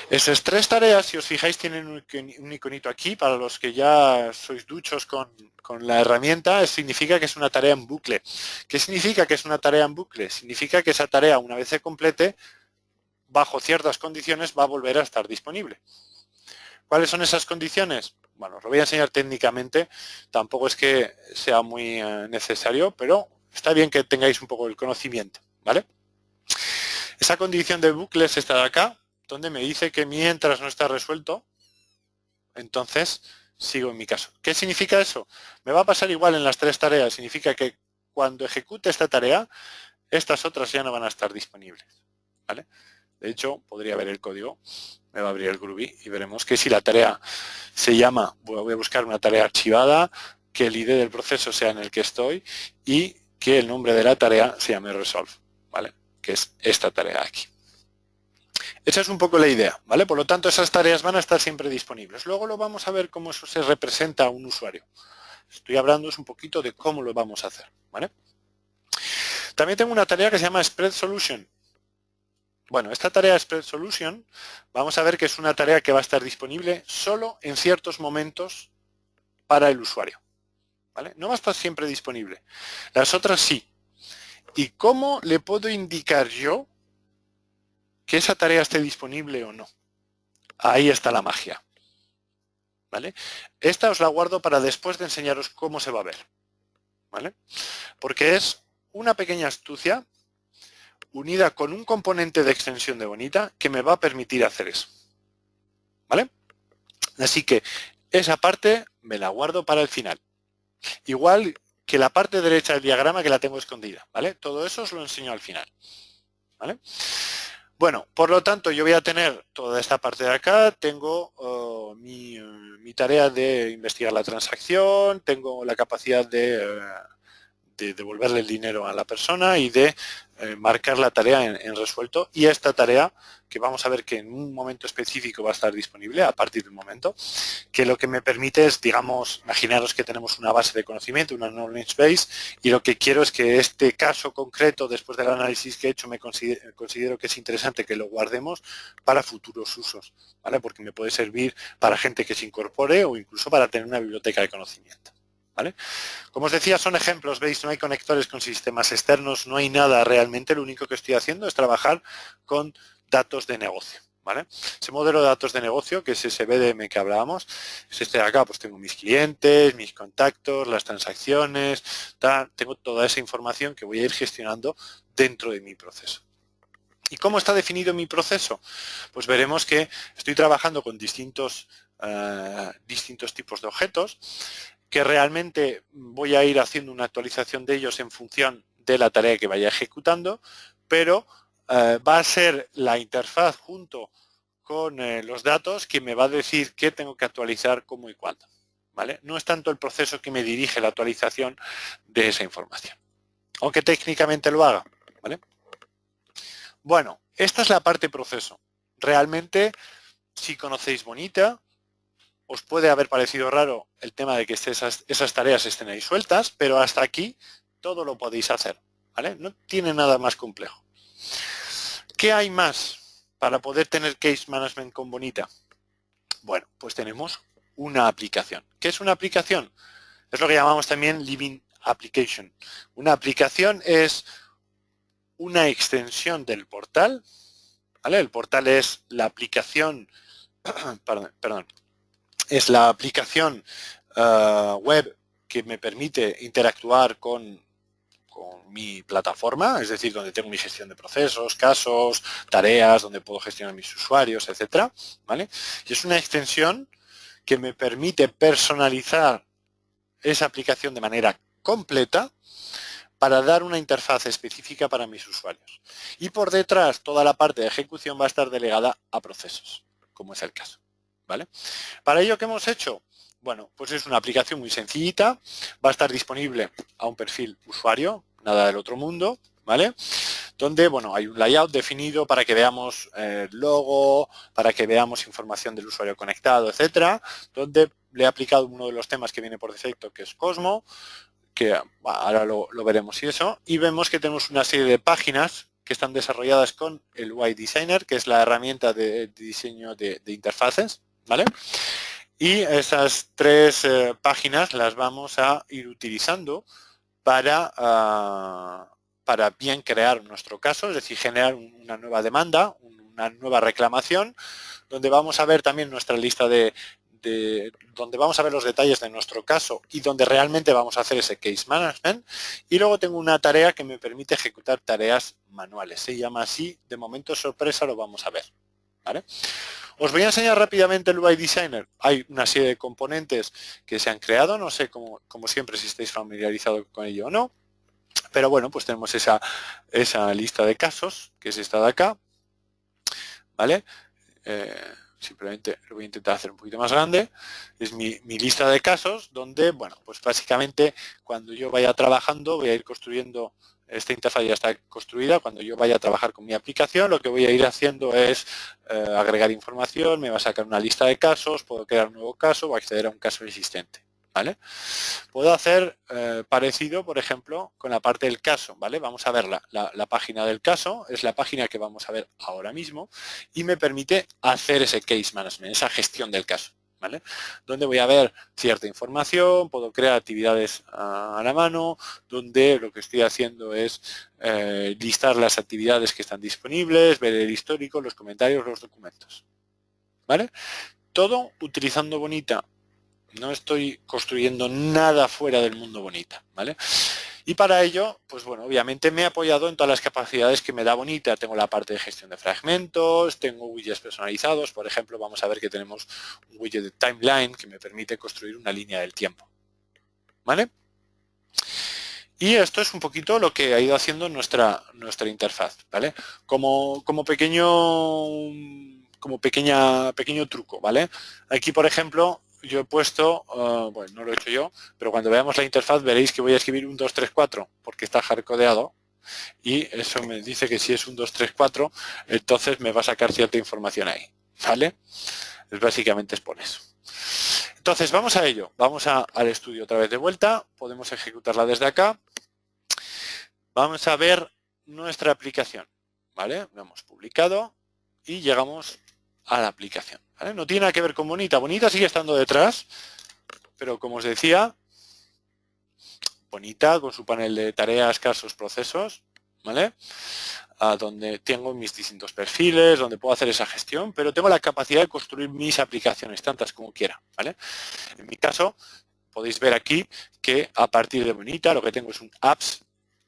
Esas tres tareas, si os fijáis, tienen un iconito aquí. Para los que ya sois duchos con la herramienta, significa que es una tarea en bucle. ¿Qué significa que es una tarea en bucle? Significa que esa tarea, una vez se complete, bajo ciertas condiciones, va a volver a estar disponible. ¿Cuáles son esas condiciones? Bueno, os lo voy a enseñar técnicamente. Tampoco es que sea muy necesario, pero está bien que tengáis un poco el conocimiento, ¿vale? Esa condición de bucle es esta de acá, donde me dice que mientras no está resuelto, entonces sigo en mi caso. ¿Qué significa eso? Me va a pasar igual en las tres tareas. Significa que cuando ejecute esta tarea, estas otras ya no van a estar disponibles, ¿vale? De hecho, podría ver el código, me va a abrir el Groovy y veremos que si la tarea se llama, voy a buscar una tarea archivada, que el ID del proceso sea en el que estoy y que el nombre de la tarea se llame Resolve, ¿vale? Que es esta tarea aquí. Esa es un poco la idea, ¿vale? Por lo tanto, esas tareas van a estar siempre disponibles. Luego lo vamos a ver cómo eso se representa a un usuario. Estoy hablando un poquito de cómo lo vamos a hacer, ¿vale? También tengo una tarea que se llama Spread Solution. Bueno, esta tarea Spread Solution, vamos a ver que es una tarea que va a estar disponible solo en ciertos momentos para el usuario, ¿vale? No va a estar siempre disponible. Las otras sí. ¿Y cómo le puedo indicar yo que esa tarea esté disponible o no? Ahí está la magia, ¿vale? Esta os la guardo para después de enseñaros cómo se va a ver, ¿vale? Porque es una pequeña astucia unida con un componente de extensión de Bonita que me va a permitir hacer eso, ¿vale? Así que esa parte me la guardo para el final. Igual que la parte derecha del diagrama que la tengo escondida, ¿vale? Todo eso os lo enseño al final, ¿vale? Bueno, por lo tanto, yo voy a tener toda esta parte de acá, tengo mi tarea de investigar la transacción, tengo la capacidad de devolverle el dinero a la persona y de marcar la tarea en resuelto. Y esta tarea, que vamos a ver que en un momento específico va a estar disponible a partir de un momento, que lo que me permite es, digamos, imaginaros que tenemos una base de conocimiento, una knowledge base, y lo que quiero es que este caso concreto, después del análisis que he hecho, considero que es interesante que lo guardemos para futuros usos, ¿vale? Porque me puede servir para gente que se incorpore o incluso para tener una biblioteca de conocimiento, ¿vale? Como os decía, son ejemplos, veis, no hay conectores con sistemas externos, no hay nada realmente, lo único que estoy haciendo es trabajar con datos de negocio, ¿vale? Ese modelo de datos de negocio, que es ese BDM que hablábamos, es este de acá, pues tengo mis clientes, mis contactos, las transacciones, tengo toda esa información que voy a ir gestionando dentro de mi proceso. ¿Y cómo está definido mi proceso? Pues veremos que estoy trabajando con distintos tipos de objetos, que realmente voy a ir haciendo una actualización de ellos en función de la tarea que vaya ejecutando, pero va a ser la interfaz junto con los datos que me va a decir qué tengo que actualizar, cómo y cuándo, ¿vale? No es tanto el proceso que me dirige la actualización de esa información, aunque técnicamente lo haga, ¿vale? Bueno, esta es la parte proceso. Realmente, si conocéis Bonita, os puede haber parecido raro el tema de que esas tareas estén ahí sueltas, pero hasta aquí todo lo podéis hacer, ¿vale? No tiene nada más complejo. ¿Qué hay más para poder tener case management con Bonita? Bueno, pues tenemos una aplicación. ¿Qué es una aplicación? Es lo que llamamos también Living Application. Una aplicación es una extensión del portal, ¿vale? El portal es la aplicación, perdón, es la aplicación web que me permite interactuar con mi plataforma, es decir, donde tengo mi gestión de procesos, casos, tareas, donde puedo gestionar mis usuarios, etcétera, ¿vale? Y es una extensión que me permite personalizar esa aplicación de manera completa para dar una interfaz específica para mis usuarios. Y por detrás, toda la parte de ejecución va a estar delegada a procesos, como es el caso, ¿vale? Para ello, ¿qué hemos hecho? Bueno, pues es una aplicación muy sencillita, va a estar disponible a un perfil usuario, nada del otro mundo, ¿vale? Donde, bueno, hay un layout definido para que veamos el logo, para que veamos información del usuario conectado, etcétera, donde le he aplicado uno de los temas que viene por defecto, que es Cosmo, que ahora lo veremos y eso, y vemos que tenemos una serie de páginas que están desarrolladas con el UI Designer, que es la herramienta de diseño de interfaces, ¿vale? Y esas tres páginas las vamos a ir utilizando para bien crear nuestro caso, es decir, generar una nueva demanda, una nueva reclamación, donde vamos a ver también nuestra lista donde vamos a ver los detalles de nuestro caso y donde realmente vamos a hacer ese case management. Y luego tengo una tarea que me permite ejecutar tareas manuales. Se llama así, de momento sorpresa, lo vamos a ver, ¿vale? Os voy a enseñar rápidamente el UI Designer. Hay una serie de componentes que se han creado, no sé como siempre si estáis familiarizados con ello o no, pero bueno, pues tenemos esa lista de casos, que es esta de acá, ¿vale? Simplemente lo voy a intentar hacer un poquito más grande. Es mi lista de casos donde, bueno, pues básicamente cuando yo vaya trabajando voy a ir construyendo. Esta interfaz ya está construida. Cuando yo vaya a trabajar con mi aplicación, lo que voy a ir haciendo es agregar información, me va a sacar una lista de casos, puedo crear un nuevo caso o acceder a un caso existente, ¿vale? Puedo hacer parecido, por ejemplo, con la parte del caso, ¿vale? Vamos a ver la página del caso, es la página que vamos a ver ahora mismo y me permite hacer ese case management, esa gestión del caso, ¿vale? Donde voy a ver cierta información, puedo crear actividades a la mano, donde lo que estoy haciendo es listar las actividades que están disponibles, ver el histórico, los comentarios, los documentos, ¿vale? Todo utilizando Bonita. No estoy construyendo nada fuera del mundo Bonita, ¿vale? Y para ello, pues bueno, obviamente me he apoyado en todas las capacidades que me da Bonita. Tengo la parte de gestión de fragmentos, tengo widgets personalizados. Por ejemplo, vamos a ver que tenemos un widget de timeline que me permite construir una línea del tiempo, ¿vale? Y esto es un poquito lo que ha ido haciendo nuestra interfaz, ¿vale? Como pequeño truco, ¿vale? Aquí, por ejemplo, yo he puesto, bueno, no lo he hecho yo, pero cuando veamos la interfaz veréis que voy a escribir 1, 2, 3, 4, porque está hardcodeado, y eso me dice que si es 1, 2, 3, 4, entonces me va a sacar cierta información ahí, ¿vale? Pues básicamente es por eso. Entonces, vamos a ello. Vamos al estudio otra vez de vuelta. Podemos ejecutarla desde acá. Vamos a ver nuestra aplicación, ¿vale? Lo hemos publicado y llegamos a la aplicación, ¿vale? No tiene nada que ver con Bonita. Bonita sigue estando detrás, pero como os decía, Bonita con su panel de tareas, casos, procesos, ¿vale? Donde tengo mis distintos perfiles, donde puedo hacer esa gestión, pero tengo la capacidad de construir mis aplicaciones, tantas como quiera, ¿vale? En mi caso, podéis ver aquí que a partir de Bonita lo que tengo es un apps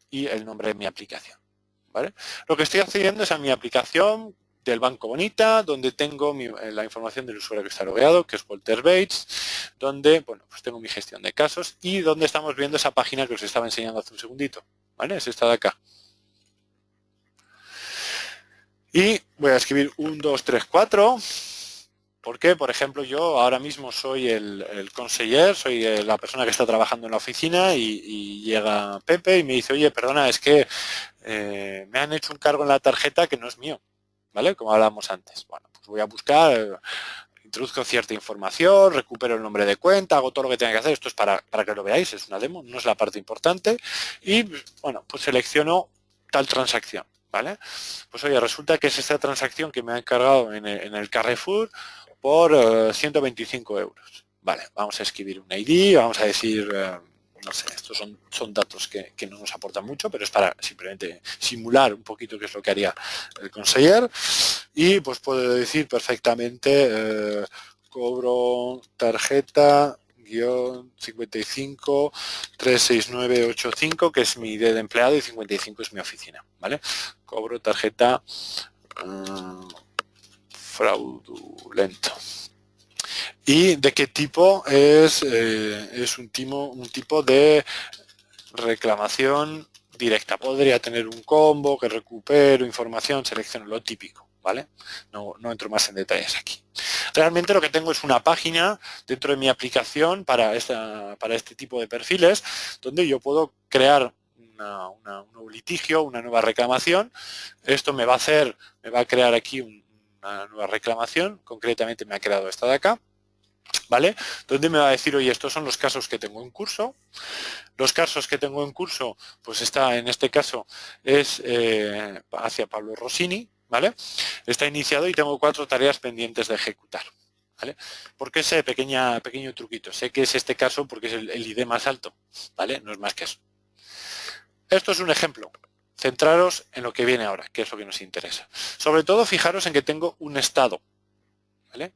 y el nombre de mi aplicación, ¿vale? Lo que estoy accediendo es a mi aplicación del Banco Bonita, donde tengo la información del usuario que está logueado, que es Walter Bates, donde, bueno, pues tengo mi gestión de casos y donde estamos viendo esa página que os estaba enseñando hace un segundito, ¿vale? Es esta de acá. Y voy a escribir 1, 2, 3, 4, porque, por ejemplo, yo ahora mismo soy el conseller, soy la persona que está trabajando en la oficina y llega Pepe y me dice, oye, perdona, es que me han hecho un cargo en la tarjeta que no es mío, ¿vale? Como hablábamos antes. Bueno, pues voy a buscar, introduzco cierta información, recupero el nombre de cuenta, hago todo lo que tenga que hacer. Esto es para que lo veáis, es una demo, no es la parte importante. Y, bueno, pues selecciono tal transacción, ¿vale? Pues oye, resulta que es esta transacción que me ha encargado en el Carrefour por 125 euros. Vale, vamos a escribir un ID, vamos a decir, no sé, estos son datos que no nos aportan mucho, pero es para simplemente simular un poquito qué es lo que haría el conseller. Y pues puedo decir perfectamente, cobro tarjeta 55 36985, que es mi ID de empleado, y 55 es mi oficina, ¿vale? Cobro tarjeta fraudulento. ¿Y de qué tipo es? Es un tipo de reclamación directa. Podría tener un combo que recupero información, selecciono lo típico, ¿vale? No entro más en detalles aquí. Realmente lo que tengo es una página dentro de mi aplicación para este tipo de perfiles, donde yo puedo crear un nuevo litigio, una nueva reclamación. Esto me va a crear aquí una nueva reclamación. Concretamente me ha creado esta de acá, ¿vale? Donde me va a decir, oye, estos son los casos que tengo en curso. Los casos que tengo en curso, pues está, en este caso, es hacia Pablo Rossini, ¿vale? Está iniciado y tengo 4 tareas pendientes de ejecutar, ¿vale? ¿Por qué ese pequeño truquito? Sé que es este caso porque es el ID más alto, ¿vale? No es más que eso. Esto es un ejemplo. Centraros en lo que viene ahora, que es lo que nos interesa. Sobre todo, fijaros en que tengo un estado, ¿vale?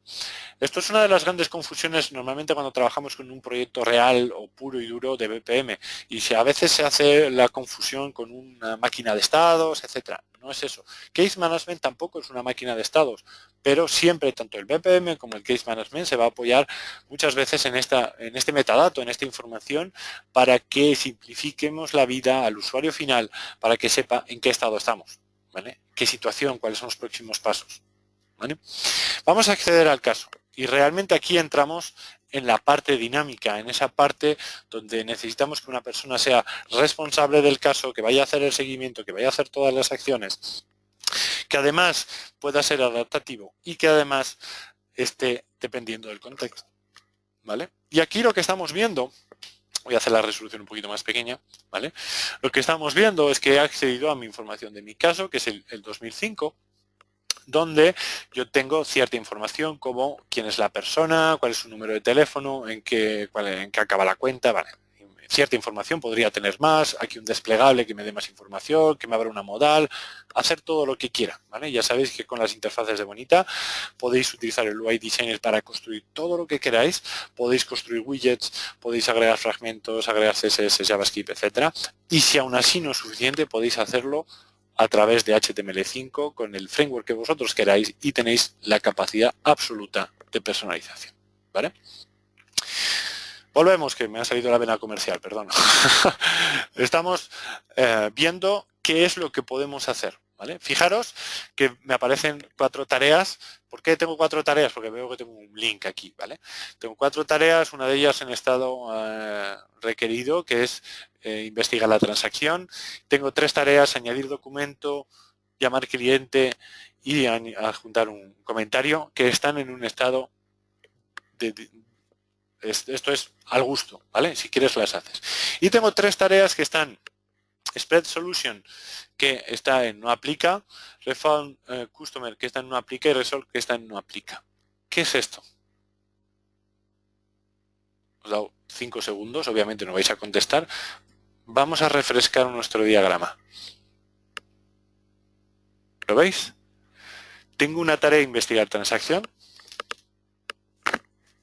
Esto es una de las grandes confusiones normalmente cuando trabajamos con un proyecto real o puro y duro de BPM, y si a veces se hace la confusión con una máquina de estados, etcétera. No es eso. Case Management tampoco es una máquina de estados, pero siempre tanto el BPM como el Case Management se va a apoyar muchas veces en este metadato, en esta información, para que simplifiquemos la vida al usuario final, para que sepa en qué estado estamos, ¿vale? Qué situación, cuáles son los próximos pasos, ¿vale? Vamos a acceder al caso y realmente aquí entramos en la parte dinámica, en esa parte donde necesitamos que una persona sea responsable del caso, que vaya a hacer el seguimiento, que vaya a hacer todas las acciones, que además pueda ser adaptativo y que además esté dependiendo del contexto, ¿vale? Y aquí lo que estamos viendo, voy a hacer la resolución un poquito más pequeña, ¿vale? Lo que estamos viendo es que he accedido a mi información de mi caso, que es el 2005, donde yo tengo cierta información como quién es la persona, cuál es su número de teléfono, en qué acaba la cuenta, vale. Cierta información, podría tener más, aquí un desplegable que me dé más información, que me abra una modal, hacer todo lo que quiera, ¿vale? Ya sabéis que con las interfaces de Bonita podéis utilizar el UI Designer para construir todo lo que queráis, podéis construir widgets, podéis agregar fragmentos, agregar CSS, JavaScript, etcétera. Y si aún así no es suficiente, podéis hacerlo a través de HTML5 con el framework que vosotros queráis y tenéis la capacidad absoluta de personalización, ¿vale? Volvemos, que me ha salido la vena comercial, perdón. Estamos viendo qué es lo que podemos hacer, ¿vale? Fijaros que me aparecen 4 tareas. ¿Por qué tengo 4 tareas? Porque veo que tengo un link aquí, ¿vale? Tengo 4 tareas, una de ellas en estado requerido, que es investigar la transacción. Tengo 3 tareas, añadir documento, llamar cliente y adjuntar un comentario, que están en un estado esto es al gusto, ¿vale? Si quieres las haces. Y tengo 3 tareas que están Spread Solution, que está en no aplica, Refound Customer, que está en no aplica, y Resolve, que está en no aplica. ¿Qué es esto? Os he dado 5 segundos, obviamente no vais a contestar. Vamos a refrescar nuestro diagrama. ¿Lo veis? Tengo una tarea de investigar transacción.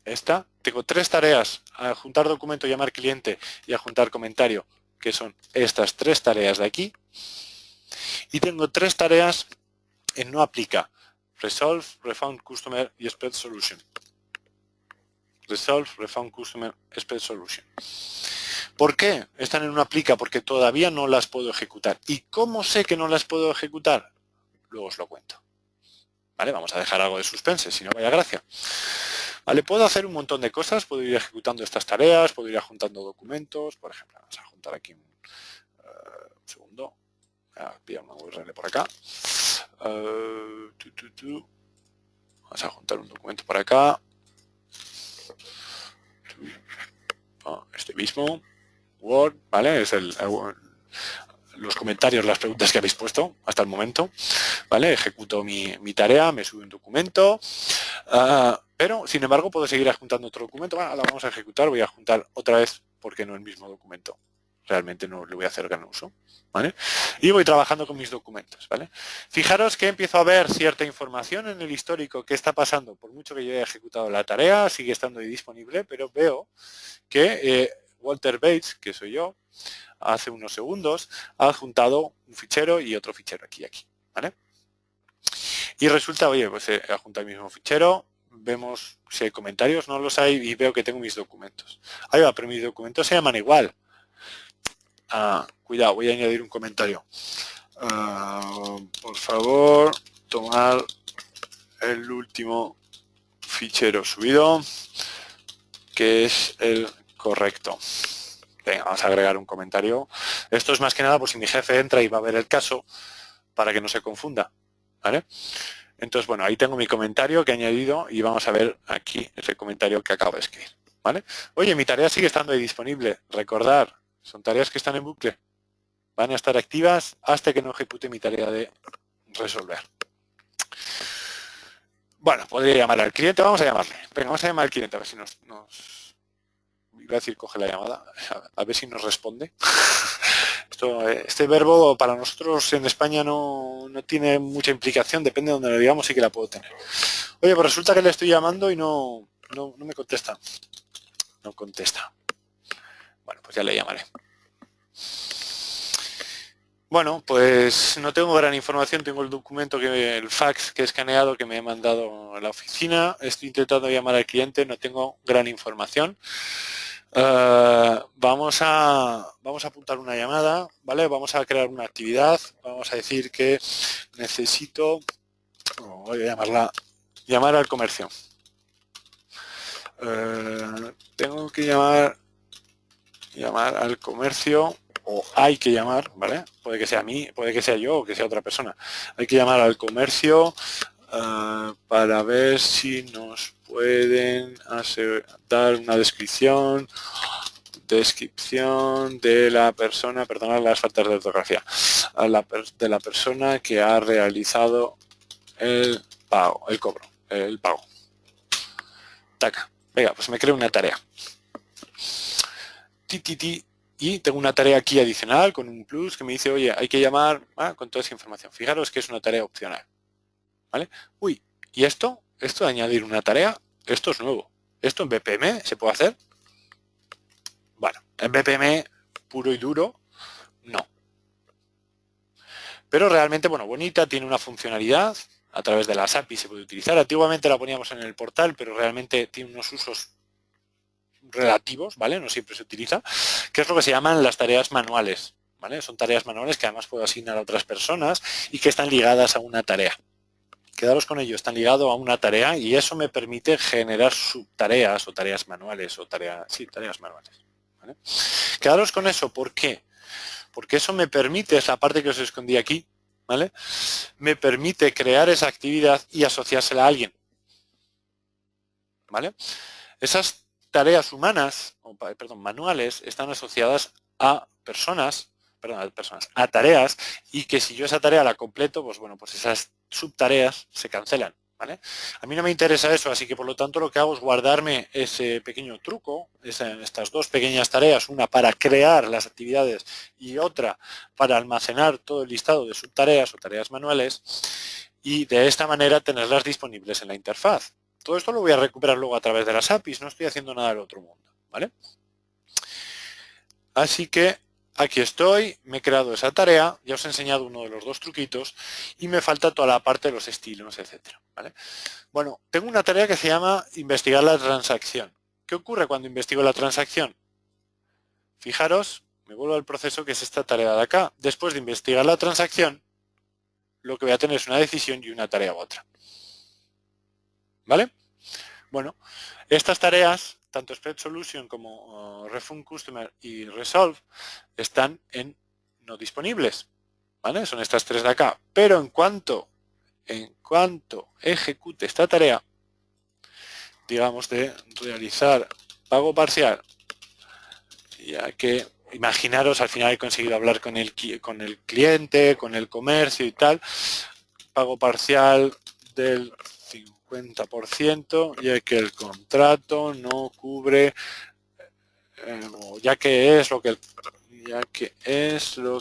Esta. Tengo 3 tareas, adjuntar documento, llamar cliente y adjuntar comentario, que son estas 3 tareas de aquí. Y tengo 3 tareas en no aplica. Resolve, Refound Customer y Spread Solution. Resolve, Refound Customer, Spread Solution. ¿Por qué están en no aplica? Porque todavía no las puedo ejecutar. ¿Y cómo sé que no las puedo ejecutar? Luego os lo cuento. ¿Vale? Vamos a dejar algo de suspense, si no vaya gracia. Vale, puedo hacer un montón de cosas, puedo ir ejecutando estas tareas, puedo ir adjuntando documentos, por ejemplo, vamos a juntar aquí un segundo, voy a pillar una URL por acá, vamos a juntar un documento por acá, este mismo, Word, ¿vale? Es los comentarios, las preguntas que habéis puesto hasta el momento, ¿vale? Ejecuto mi tarea, me sube un documento, pero sin embargo puedo seguir adjuntando otro documento. Bueno, la vamos a ejecutar, voy a adjuntar otra vez porque no el mismo documento. Realmente no le voy a hacer gran uso, ¿vale? Y voy trabajando con mis documentos, ¿vale? Fijaros que empiezo a ver cierta información en el histórico que está pasando. Por mucho que yo haya ejecutado la tarea, sigue estando ahí disponible, pero veo que Walter Bates, que soy yo, hace unos segundos ha adjuntado un fichero y otro fichero aquí, ¿vale? Y resulta, oye, pues he adjuntado el mismo fichero, vemos si hay comentarios, no los hay, y veo que tengo mis documentos. Ahí va, pero mis documentos se llaman igual. Cuidado, voy a añadir un comentario. Por favor, tomar el último fichero subido, que es el correcto. Venga, vamos a agregar un comentario. Esto es más que nada por si mi jefe entra y va a ver el caso, para que no se confunda, ¿vale? Entonces, bueno, ahí tengo mi comentario que he añadido y vamos a ver aquí ese comentario que acabo de escribir, ¿vale? Oye, mi tarea sigue estando ahí disponible. Recordar, son tareas que están en bucle. Van a estar activas hasta que no ejecute mi tarea de resolver. Bueno, podría llamar al cliente. Vamos a llamarle. Venga, vamos a llamar al cliente a ver si nos... Iba a decir, coge la llamada. A ver si nos responde. Este verbo para nosotros en España no tiene mucha implicación, depende de donde lo digamos, sí que la puedo tener. Oye, pues resulta que le estoy llamando y no me contesta. No contesta. Bueno, pues ya le llamaré. Bueno, pues no tengo gran información, tengo el documento, el fax que he escaneado que me ha mandado a la oficina, estoy intentando llamar al cliente, no tengo gran información. Vamos a apuntar una llamada, ¿vale? Vamos a crear una actividad, vamos a decir que necesito, voy a llamar al comercio. Tengo que llamar al comercio, o hay que llamar, ¿vale? Puede que sea a mí, puede que sea yo o que sea otra persona. Hay que llamar al comercio para ver si nos pueden dar una descripción de la persona, perdonad las faltas de ortografía, de la persona que ha realizado el pago, el pago. Taca. Venga, pues me creo una tarea. Y tengo una tarea aquí adicional con un plus que me dice, oye, hay que llamar con toda esa información. Fijaros que es una tarea opcional, ¿vale? Uy, ¿y esto de añadir una tarea? Esto es nuevo. ¿Esto en BPM se puede hacer? Bueno, en BPM puro y duro, no. Pero realmente, bueno, bonita, tiene una funcionalidad, a través de las APIs se puede utilizar. Antiguamente la poníamos en el portal, pero realmente tiene unos usos relativos, ¿vale? No siempre se utiliza, que es lo que se llaman las tareas manuales, ¿vale? Son tareas manuales que además puedo asignar a otras personas y que están ligadas a una tarea. Quedaros con ello, están ligados a una tarea y eso me permite generar subtareas o tareas manuales o tareas manuales. ¿Vale? Quedaros con eso, ¿por qué? Porque eso me permite, es la parte que os escondí aquí, ¿vale? Me permite crear esa actividad y asociársela a alguien. ¿Vale? Esas tareas humanas, manuales, están asociadas a a tareas, y que si yo esa tarea la completo, pues bueno, pues esas subtareas se cancelan, ¿vale? A mí no me interesa eso, así que por lo tanto lo que hago es guardarme ese pequeño truco, estas dos pequeñas tareas, una para crear las actividades y otra para almacenar todo el listado de subtareas o tareas manuales, y de esta manera tenerlas disponibles en la interfaz. Todo esto lo voy a recuperar luego a través de las APIs, no estoy haciendo nada del otro mundo, ¿vale? Así que aquí estoy, me he creado esa tarea, ya os he enseñado uno de los dos truquitos y me falta toda la parte de los estilos, etcétera, ¿vale? Bueno, tengo una tarea que se llama investigar la transacción. ¿Qué ocurre cuando investigo la transacción? Fijaros, me vuelvo al proceso que es esta tarea de acá. Después de investigar la transacción, lo que voy a tener es una decisión y una tarea u otra. ¿Vale? Bueno, estas tareas, tanto Spread Solution como Refund Customer y Resolve, están en no disponibles. ¿Vale? Son estas tres de acá. Pero en cuanto ejecute esta tarea, digamos de realizar pago parcial, ya que imaginaros, al final he conseguido hablar con el cliente, con el comercio y tal, pago parcial del 50%, ya que el contrato no cubre, ya que es lo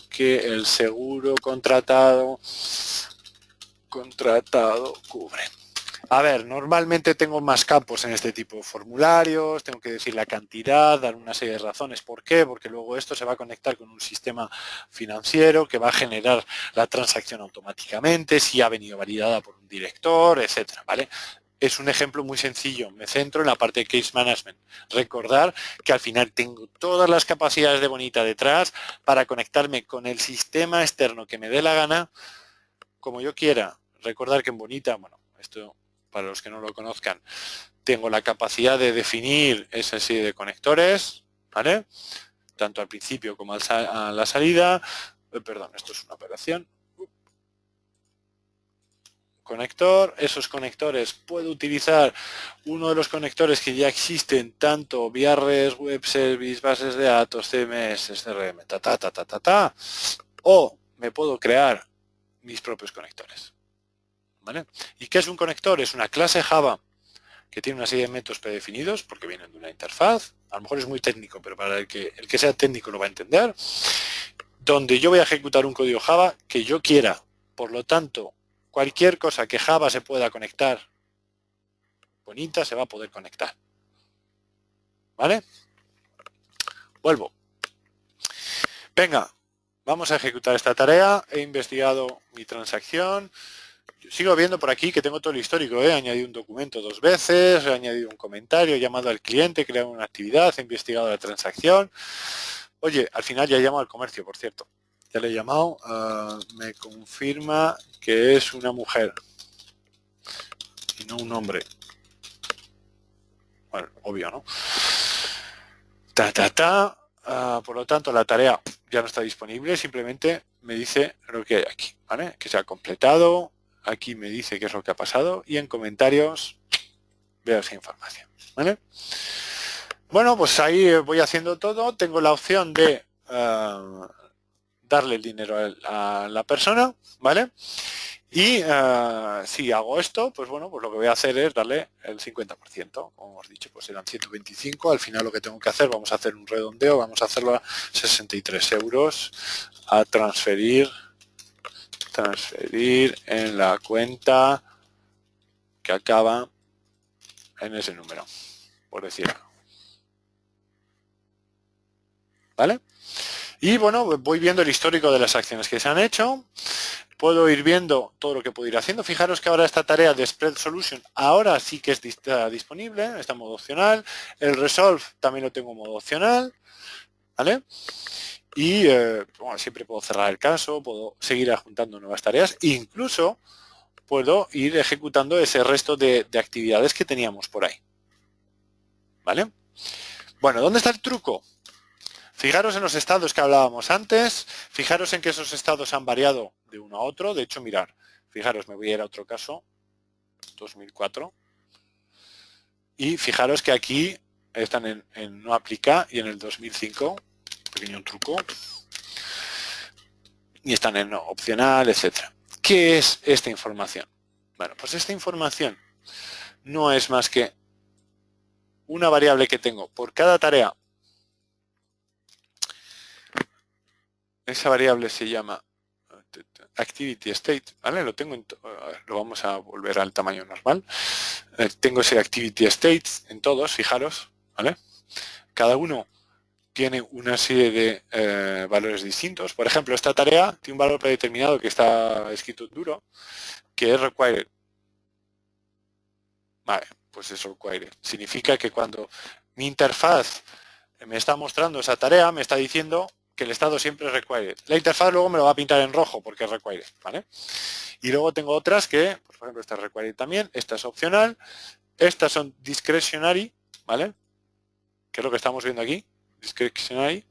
que el seguro contratado cubre. A ver, normalmente tengo más campos en este tipo de formularios, tengo que decir la cantidad, dar una serie de razones. ¿Por qué? Porque luego esto se va a conectar con un sistema financiero que va a generar la transacción automáticamente, si ha venido validada por un director, etcétera, ¿vale? Es un ejemplo muy sencillo, me centro en la parte de Case Management. Recordar que al final tengo todas las capacidades de Bonita detrás para conectarme con el sistema externo que me dé la gana, como yo quiera. Recordar que en Bonita, bueno, esto para los que no lo conozcan, tengo la capacidad de definir esa serie de conectores, ¿vale? Tanto al principio como a la salida. Perdón, esto es una operación. Conector, esos conectores, puedo utilizar uno de los conectores que ya existen, tanto vía redes, web service, bases de datos, CMS, CRM, o me puedo crear mis propios conectores. ¿Vale? ¿Y qué es un conector? Es una clase Java que tiene una serie de métodos predefinidos porque vienen de una interfaz. A lo mejor es muy técnico, pero para el que sea técnico lo va a entender. Donde yo voy a ejecutar un código Java que yo quiera. Por lo tanto, cualquier cosa que Java se pueda conectar, Bonita se va a poder conectar. ¿Vale? Vuelvo. Venga, vamos a ejecutar esta tarea. He investigado mi transacción. Sigo viendo por aquí que tengo todo el histórico, he añadido un documento 2 veces, he añadido un comentario, he llamado al cliente, he creado una actividad, he investigado la transacción. Oye, al final ya he llamado al comercio, por cierto. Ya le he llamado, me confirma que es una mujer y no un hombre. Bueno, obvio, ¿no? Por lo tanto, la tarea ya no está disponible, simplemente me dice lo que hay aquí, ¿vale? Que se ha completado. Aquí me dice qué es lo que ha pasado y en comentarios veo esa información, ¿vale? Bueno, pues ahí voy haciendo todo. Tengo la opción de darle el dinero a la persona, ¿vale? Y si hago esto, pues bueno, pues lo que voy a hacer es darle el 50%. Como hemos dicho, pues eran 125. Al final lo que tengo que hacer, vamos a hacer un redondeo, vamos a hacerlo a 63 euros a transferir en la cuenta que acaba en ese número, por decir algo. ¿Vale? Y bueno, voy viendo el histórico de las acciones que se han hecho. Puedo ir viendo todo lo que puedo ir haciendo. Fijaros que ahora esta tarea de Spread Solution ahora sí que está disponible, está en modo opcional. El Resolve también lo tengo en modo opcional, ¿vale? y bueno, siempre puedo cerrar el caso, puedo seguir adjuntando nuevas tareas e incluso puedo ir ejecutando ese resto de actividades que teníamos por ahí. ¿Vale? Bueno, ¿dónde está el truco? Fijaros en los estados que hablábamos antes, fijaros en que esos estados han variado de uno a otro. De hecho, mirar, fijaros, me voy a ir a otro caso, 2004, y fijaros que aquí están en no aplica y en el 2005, pequeño truco, y están en no opcional, etcétera. ¿Qué es esta información? Bueno, pues esta información no es más que una variable que tengo por cada tarea. Esa variable se llama activity state, ¿vale? Lo vamos a volver al tamaño normal. Tengo ese activity state en todos, fijaros, ¿vale? Cada uno tiene una serie de valores distintos. Por ejemplo, esta tarea tiene un valor predeterminado que está escrito duro, que es required. Vale, pues es required. Significa que cuando mi interfaz me está mostrando esa tarea, me está diciendo que el estado siempre es required. La interfaz luego me lo va a pintar en rojo porque es required, ¿vale? Y luego tengo otras que, pues, por ejemplo, esta es required también, esta es opcional, estas son discretionary, ¿vale? Que es lo que estamos viendo aquí, discretionary.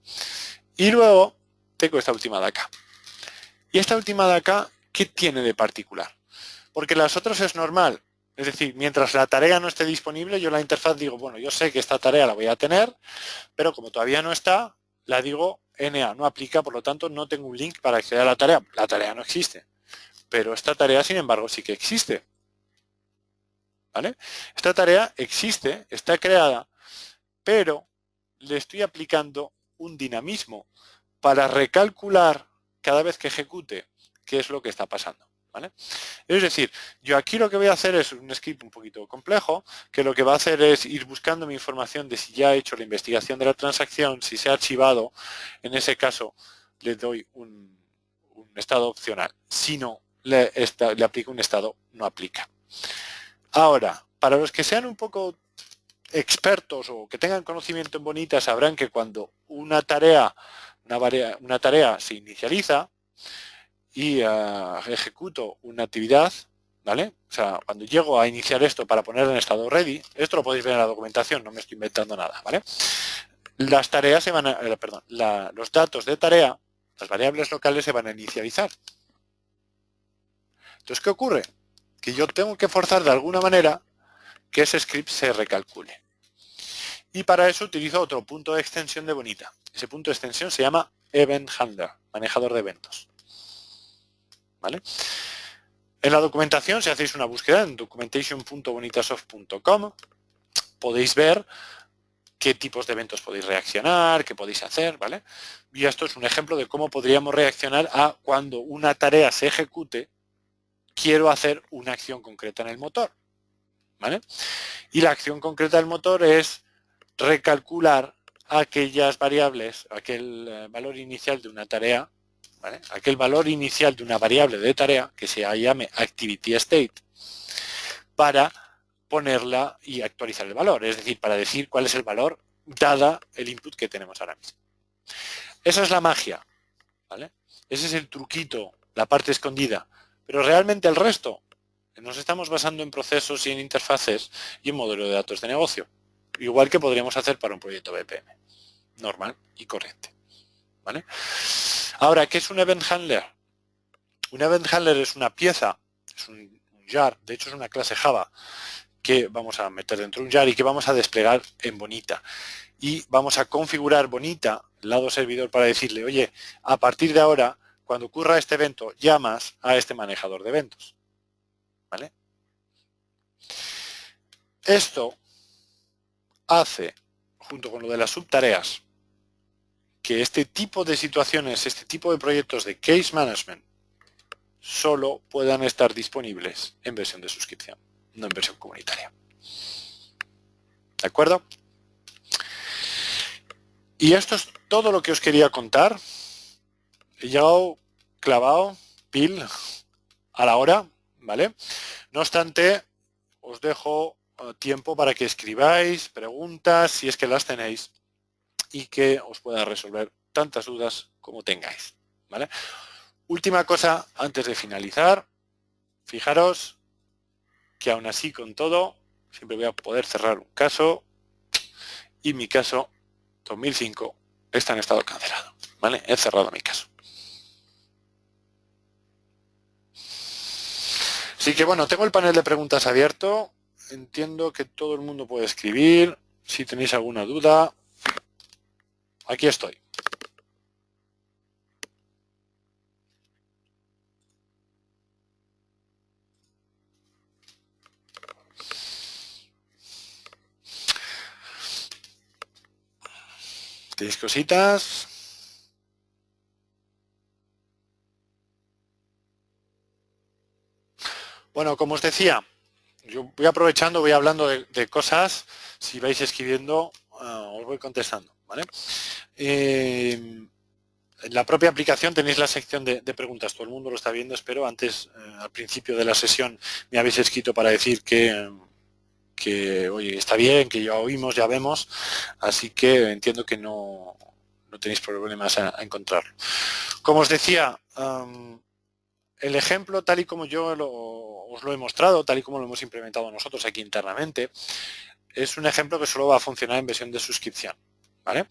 Y luego tengo esta última de acá. Y esta última de acá, ¿qué tiene de particular? Porque las otras es normal. Es decir, mientras la tarea no esté disponible, yo la interfaz digo, bueno, yo sé que esta tarea la voy a tener, pero como todavía no está, la digo NA, no aplica, por lo tanto no tengo un link para acceder a la tarea. La tarea no existe. Pero esta tarea, sin embargo, sí que existe. ¿Vale? Esta tarea existe, está creada, pero le estoy aplicando un dinamismo para recalcular cada vez que ejecute qué es lo que está pasando. ¿Vale? Es decir, yo aquí lo que voy a hacer es un script un poquito complejo, que lo que va a hacer es ir buscando mi información de si ya he hecho la investigación de la transacción, si se ha archivado. En ese caso le doy un estado opcional. Si no, le aplico un estado no aplica. Ahora, para los que sean un poco expertos o que tengan conocimiento en Bonita, sabrán que cuando una tarea se inicializa y ejecuto una actividad, ¿vale? O sea, cuando llego a iniciar esto para poner en estado ready, esto lo podéis ver en la documentación, no me estoy inventando nada, ¿vale? Las tareas se van a, los datos de tarea, las variables locales se van a inicializar. Entonces, ¿qué ocurre? Que yo tengo que forzar de alguna manera que ese script se recalcule. Y para eso utilizo otro punto de extensión de Bonita. Ese punto de extensión se llama Event Handler, manejador de eventos. ¿Vale? En la documentación, si hacéis una búsqueda en documentation.bonitasoft.com, podéis ver qué tipos de eventos podéis reaccionar, qué podéis hacer, ¿vale? Y esto es un ejemplo de cómo podríamos reaccionar a cuando una tarea se ejecute, quiero hacer una acción concreta en el motor, ¿vale? Y la acción concreta del motor es recalcular aquellas variables, aquel valor inicial de una tarea, ¿vale? Aquel valor inicial de una variable de tarea que se llame activity state para ponerla y actualizar el valor, es decir, para decir cuál es el valor dada el input que tenemos ahora mismo. Esa es la magia, ¿vale? Ese es el truquito, la parte escondida, pero realmente el resto nos estamos basando en procesos y en interfaces y en modelo de datos de negocio, igual que podríamos hacer para un proyecto BPM, normal y corriente, ¿vale? Ahora, ¿qué es un Event Handler? Un Event Handler es una pieza, es un jar, de hecho es una clase Java que vamos a meter dentro de un jar y que vamos a desplegar en Bonita. Y vamos a configurar Bonita, el lado servidor, para decirle, oye, a partir de ahora, cuando ocurra este evento, llamas a este manejador de eventos. ¿Vale? Esto hace, junto con lo de las subtareas, que este tipo de situaciones, este tipo de proyectos de case management, solo puedan estar disponibles en versión de suscripción, no en versión comunitaria. ¿De acuerdo? Y esto es todo lo que os quería contar. He llegado clavado, pil, a la hora, ¿vale? No obstante, os dejo tiempo para que escribáis preguntas, si es que las tenéis, y que os pueda resolver tantas dudas como tengáis, ¿vale? Última cosa antes de finalizar, fijaros que aún así con todo, siempre voy a poder cerrar un caso y mi caso 2005 está en estado cancelado, ¿vale? He cerrado mi caso. Así que bueno, tengo el panel de preguntas abierto. Entiendo que todo el mundo puede escribir. Si tenéis alguna duda, aquí estoy. ¿Tenéis cositas? Bueno, como os decía, yo voy aprovechando, voy hablando de cosas. Si vais escribiendo, os voy contestando, ¿vale? En la propia aplicación tenéis la sección de preguntas. Todo el mundo lo está viendo, espero. Antes, al principio de la sesión, me habéis escrito para decir que oye, está bien, que ya oímos, ya vemos. Así que entiendo que no tenéis problemas a encontrarlo. Como os decía, el ejemplo, tal y como yo os lo he mostrado, tal y como lo hemos implementado nosotros aquí internamente, es un ejemplo que solo va a funcionar en versión de suscripción, ¿vale?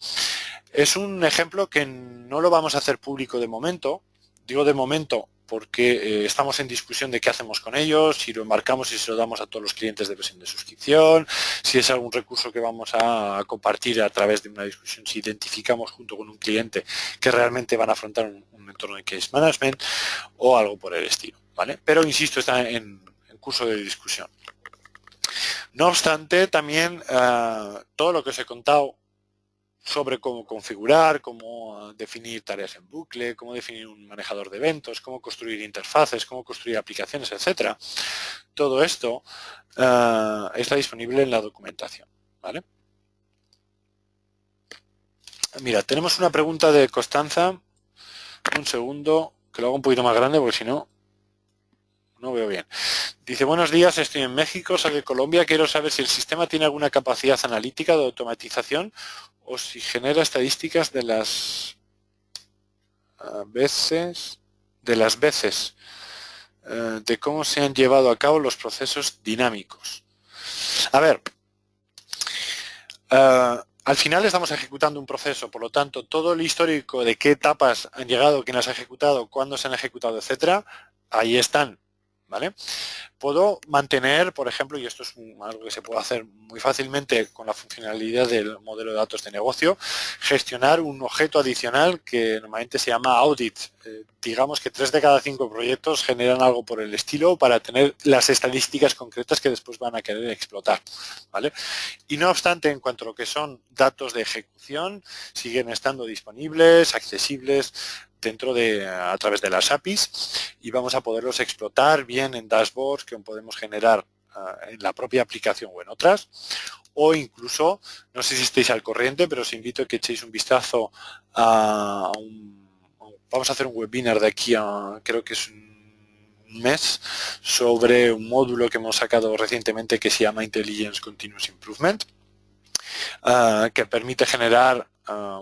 Es un ejemplo que no lo vamos a hacer público de momento. Digo de momento porque estamos en discusión de qué hacemos con ellos, si lo embarcamos y se lo damos a todos los clientes de versión de suscripción, si es algún recurso que vamos a compartir a través de una discusión, si identificamos junto con un cliente que realmente van a afrontar un entorno de case management o algo por el estilo, ¿vale? Pero insisto, está en curso de discusión. No obstante, también todo lo que os he contado sobre cómo configurar, cómo definir tareas en bucle, cómo definir un manejador de eventos, cómo construir interfaces, cómo construir aplicaciones, etcétera. Todo esto está disponible en la documentación, ¿vale? Mira, tenemos una pregunta de Constanza. Un segundo, que lo hago un poquito más grande porque si no, no veo bien. Dice, buenos días, estoy en México, soy de Colombia, quiero saber si el sistema tiene alguna capacidad analítica de automatización o si genera estadísticas de las veces de cómo se han llevado a cabo los procesos dinámicos. A ver, al final estamos ejecutando un proceso, por lo tanto, todo el histórico de qué etapas han llegado, quién las ha ejecutado, cuándo se han ejecutado, etcétera, ahí están, ¿vale? Puedo mantener, por ejemplo, y esto es algo que se puede hacer muy fácilmente con la funcionalidad del modelo de datos de negocio, gestionar un objeto adicional que normalmente se llama audit. Digamos que 3 de cada 5 proyectos generan algo por el estilo para tener las estadísticas concretas que después van a querer explotar, ¿vale? Y no obstante, en cuanto a lo que son datos de ejecución, siguen estando disponibles, accesibles dentro a través de las APIs y vamos a poderlos explotar bien en dashboards que podemos generar en la propia aplicación o en otras, o incluso, no sé si estáis al corriente, pero os invito a que echéis un vistazo vamos a hacer un webinar de aquí a, creo que es un mes, sobre un módulo que hemos sacado recientemente que se llama Intelligence Continuous Improvement, que permite generar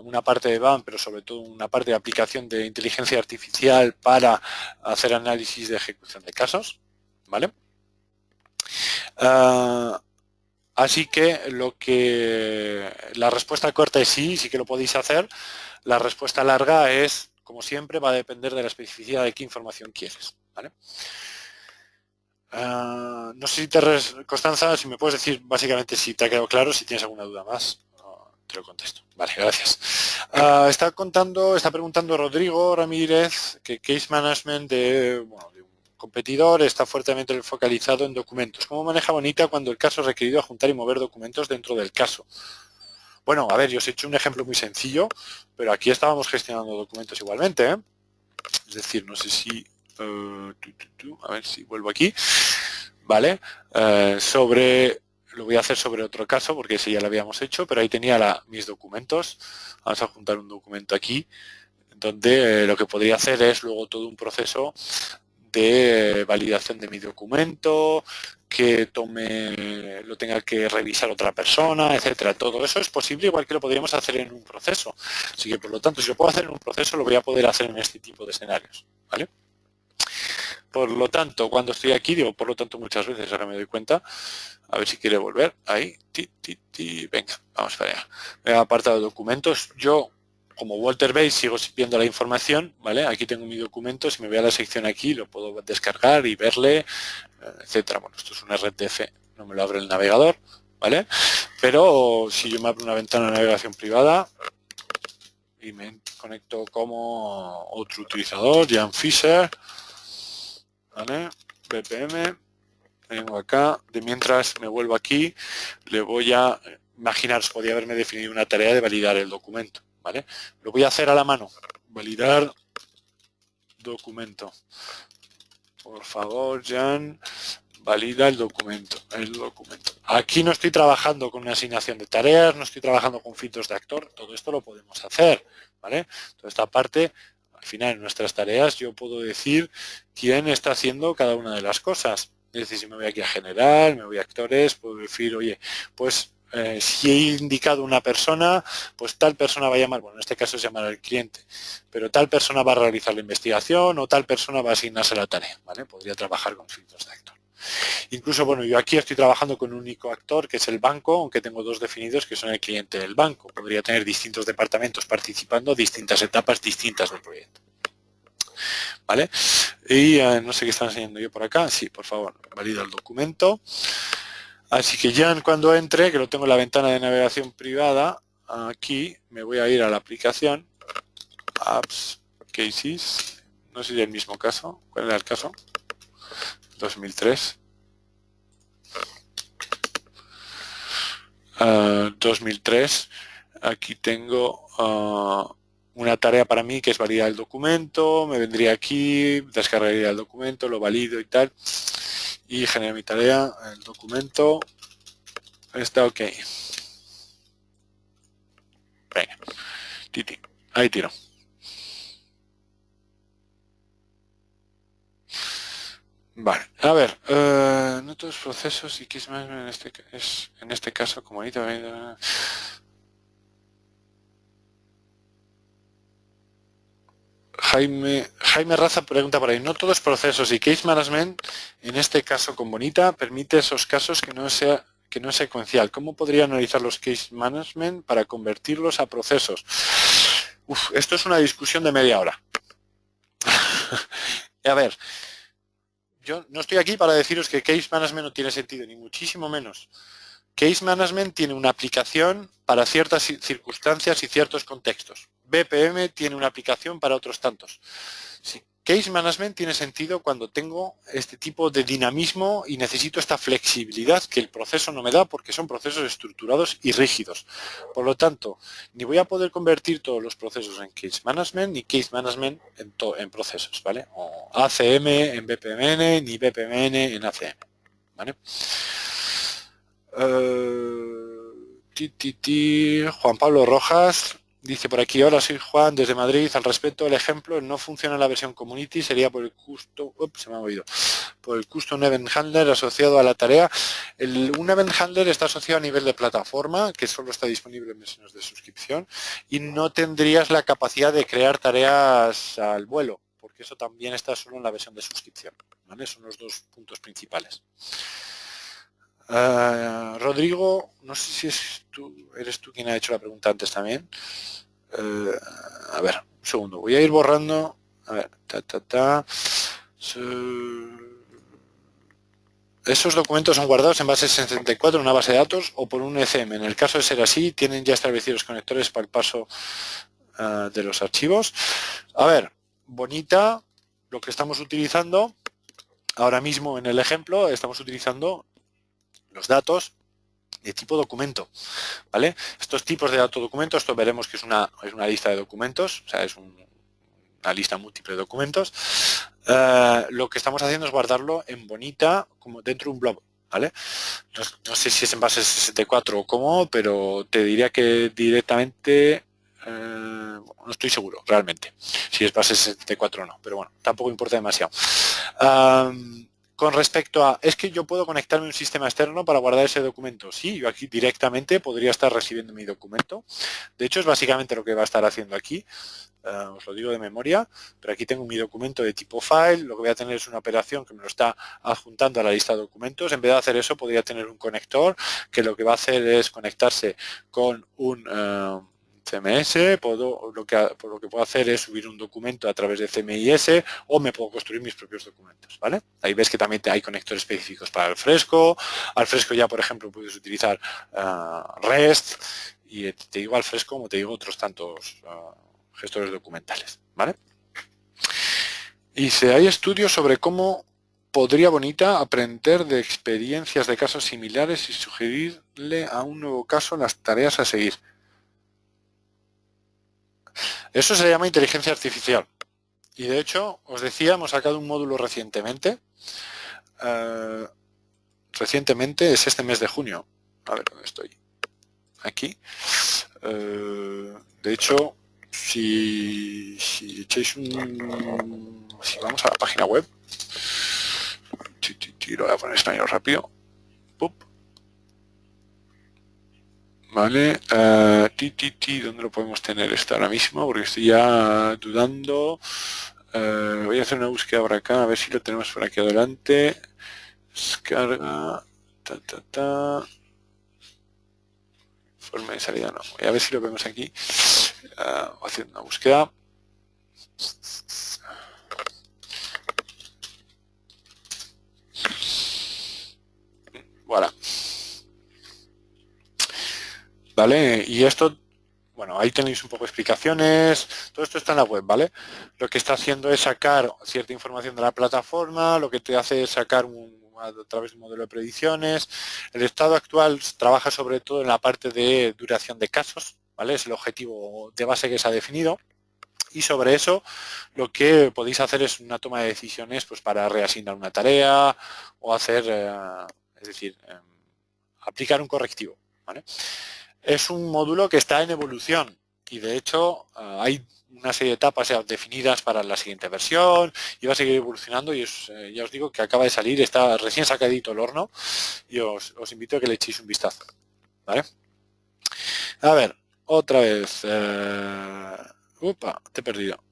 una parte de BAM, pero sobre todo una parte de aplicación de inteligencia artificial para hacer análisis de ejecución de casos, ¿vale? Así que la respuesta corta es sí, sí que lo podéis hacer. La respuesta larga es, como siempre, va a depender de la especificidad de qué información quieres, ¿vale? No sé si Constanza, si me puedes decir básicamente si te ha quedado claro, si tienes alguna duda más, te lo contesto. Vale, gracias. Está preguntando Rodrigo Ramírez que case management de un competidor está fuertemente focalizado en documentos. ¿Cómo maneja Bonita cuando el caso ha requerido juntar y mover documentos dentro del caso? Bueno, a ver, yo os he hecho un ejemplo muy sencillo, pero aquí estábamos gestionando documentos igualmente, ¿eh? Es decir, no sé si... a ver si vuelvo aquí. ¿Vale? Lo voy a hacer sobre otro caso porque ese ya lo habíamos hecho, pero ahí tenía mis documentos. Vamos a juntar un documento aquí donde lo que podría hacer es luego todo un proceso de validación de mi documento, que lo tenga que revisar otra persona, etcétera. Todo eso es posible, igual que lo podríamos hacer en un proceso. Así que, por lo tanto, si lo puedo hacer en un proceso, lo voy a poder hacer en este tipo de escenarios, ¿vale? Por lo tanto, cuando estoy aquí, digo por lo tanto muchas veces, ahora me doy cuenta, a ver si quiere volver, ahí, venga, vamos para allá. Me he apartado de documentos, yo como Walter Base sigo viendo la información, ¿vale? Aquí tengo mi documento, si me voy a la sección aquí, lo puedo descargar y verle, etcétera. Bueno, esto es un RTF, no me lo abre el navegador, ¿vale? Pero si yo me abro una ventana de navegación privada y me conecto como otro utilizador, Jan Fisher, ¿vale? BPM, vengo acá, de mientras me vuelvo aquí, le voy a, imaginaros, podría haberme definido una tarea de validar el documento, ¿vale? Lo voy a hacer a la mano, validar documento. Por favor, Jan, valida el documento. Aquí no estoy trabajando con una asignación de tareas, no estoy trabajando con filtros de actor, todo esto lo podemos hacer, ¿vale? Toda esta parte, al final en nuestras tareas yo puedo decir quién está haciendo cada una de las cosas. Es decir, si me voy aquí a general, me voy a actores, puedo decir, oye, pues si he indicado una persona, pues tal persona va a llamar, bueno, en este caso es llamar al cliente, pero tal persona va a realizar la investigación o tal persona va a asignarse la tarea, ¿vale? Podría trabajar con filtros de actor. Incluso, bueno, yo aquí estoy trabajando con un único actor, que es el banco, aunque tengo dos definidos, que son el cliente del banco. Podría tener distintos departamentos participando, distintas etapas distintas del proyecto. ¿Vale? Y no sé qué están enseñando yo por acá. Sí, por favor, valida el documento. Así que ya cuando entre, que lo tengo en la ventana de navegación privada, aquí me voy a ir a la aplicación, Apps, Cases, no sé si es el mismo caso. ¿Cuál era el caso? 2003. 2003. Aquí tengo una tarea para mí que es validar el documento. Me vendría aquí, descargaría el documento, lo valido y tal. Y genero mi tarea, el documento está ok. Venga, ahí tiro. Vale, a ver, no todos los procesos y qué es más en este caso como ahí también. Jaime Raza pregunta por ahí, no todos procesos y case management, en este caso con Bonita, permite esos casos que no es secuencial. ¿Cómo podría analizar los case management para convertirlos a procesos? Esto es una discusión de media hora. A ver, yo no estoy aquí para deciros que case management no tiene sentido, ni muchísimo menos. Case management tiene una aplicación para ciertas circunstancias y ciertos contextos. BPM tiene una aplicación para otros tantos. Sí, case management tiene sentido cuando tengo este tipo de dinamismo y necesito esta flexibilidad que el proceso no me da porque son procesos estructurados y rígidos. Por lo tanto, ni voy a poder convertir todos los procesos en case management ni case management en procesos, ¿vale? O ACM en BPMN ni BPMN en ACM, ¿vale? Juan Pablo Rojas dice por aquí, hola, soy Juan desde Madrid. Al respecto, el ejemplo no funciona en la versión community, sería por el por el custom event handler asociado a la tarea. Un event handler está asociado a nivel de plataforma, que solo está disponible en versiones de suscripción, y no tendrías la capacidad de crear tareas al vuelo, porque eso también está solo en la versión de suscripción, ¿vale? Son los dos puntos principales. Rodrigo, no sé si eres tú quien ha hecho la pregunta antes también. A ver, un segundo, voy a ir borrando. A ver, esos documentos son guardados en base 64 en una base de datos o por un ECM. En el caso de ser así, tienen ya establecidos conectores para el paso de los archivos. A ver, Bonita, lo que estamos utilizando ahora mismo en el ejemplo, estamos utilizando los datos de tipo documento, ¿vale? Estos tipos de datos documentos, esto veremos que es una lista de documentos, o sea, es una lista múltiple de documentos. Lo que estamos haciendo es guardarlo en Bonita, como dentro de un blob, ¿vale? No sé si es en base 64 o cómo, pero te diría que directamente, no estoy seguro, realmente. Si es base 64 o no, pero bueno, tampoco importa demasiado. Con respecto a, ¿es que yo puedo conectarme a un sistema externo para guardar ese documento? Sí, yo aquí directamente podría estar recibiendo mi documento. De hecho, es básicamente lo que va a estar haciendo aquí. Os lo digo de memoria, pero aquí tengo mi documento de tipo file. Lo que voy a tener es una operación que me lo está adjuntando a la lista de documentos. En vez de hacer eso, podría tener un conector que lo que va a hacer es conectarse con un CMS. Lo que puedo hacer es subir un documento a través de CMIS o me puedo construir mis propios documentos, ¿vale? Ahí ves que también hay conectores específicos para el Fresco. Al Fresco ya, por ejemplo, puedes utilizar REST y te digo al Fresco como te digo otros tantos gestores documentales, ¿vale? Y si hay estudios sobre cómo podría Bonita aprender de experiencias de casos similares y sugerirle a un nuevo caso las tareas a seguir. Eso se llama inteligencia artificial. Y de hecho, os decía, hemos sacado un módulo recientemente. Recientemente es este mes de junio. A ver, ¿dónde estoy? Aquí. De hecho, si echáis si vamos a la página web, lo voy a poner en español rápido. Vale, ¿dónde lo podemos tener esto ahora mismo? Porque estoy ya dudando. Voy a hacer una búsqueda por acá, a ver si lo tenemos por aquí adelante. Descarga. Forma de salida no. Voy a ver si lo vemos aquí. Haciendo una búsqueda. Voilà. ¿Vale? Y esto, bueno, ahí tenéis un poco de explicaciones. Todo esto está en la web, ¿vale? Lo que está haciendo es sacar cierta información de la plataforma, lo que te hace es sacar a través de un modelo de predicciones. El estado actual trabaja sobre todo en la parte de duración de casos, ¿vale? Es el objetivo de base que se ha definido. Y sobre eso lo que podéis hacer es una toma de decisiones pues, para reasignar una tarea o hacer, es decir, aplicar un correctivo, ¿vale? Es un módulo que está en evolución y de hecho hay una serie de etapas ya definidas para la siguiente versión y va a seguir evolucionando y ya os digo que acaba de salir, está recién sacadito el horno y os invito a que le echéis un vistazo, ¿vale? A ver, otra vez. Te he perdido.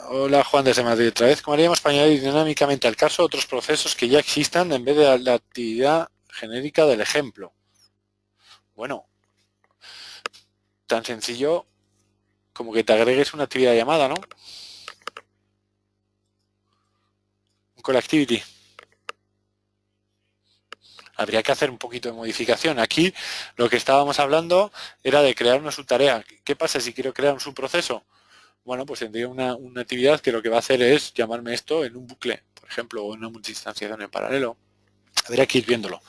Hola Juan desde Madrid otra vez. ¿Cómo haríamos para añadir dinámicamente al caso otros procesos que ya existan en vez de la actividad genérica del ejemplo? Bueno, tan sencillo como que te agregues una actividad llamada, ¿no? Un call activity. Habría que hacer un poquito de modificación. Aquí lo que estábamos hablando era de crear una subtarea. ¿Qué pasa si quiero crear un subproceso? Bueno, pues tendría una actividad que lo que va a hacer es llamarme esto en un bucle, por ejemplo, o en una multiinstanciación en paralelo. Habría que ir viéndolo.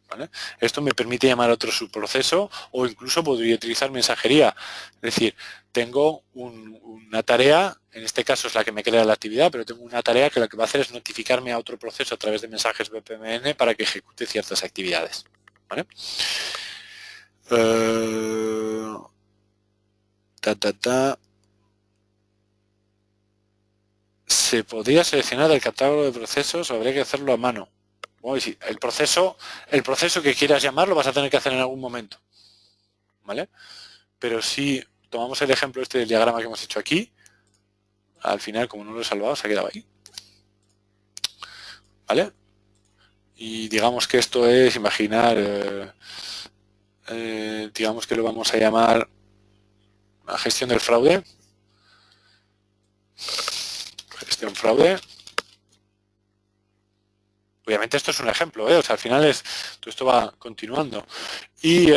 ¿Vale? Esto me permite llamar a otro subproceso o incluso podría utilizar mensajería. Es decir, tengo una tarea, en este caso es la que me crea la actividad, pero tengo una tarea que lo que va a hacer es notificarme a otro proceso a través de mensajes BPMN para que ejecute ciertas actividades. ¿Vale? ¿Se podría seleccionar el catálogo de procesos o habría que hacerlo a mano? Bueno, sí, el proceso que quieras llamar lo vas a tener que hacer en algún momento, ¿vale? Pero si tomamos el ejemplo este del diagrama que hemos hecho aquí, al final, como no lo he salvado, se ha quedado ahí, ¿vale? Y digamos que esto es, imaginar, digamos que lo vamos a llamar la gestión del fraude. Gestión fraude. Obviamente esto es un ejemplo, o sea, al final todo esto va continuando. Y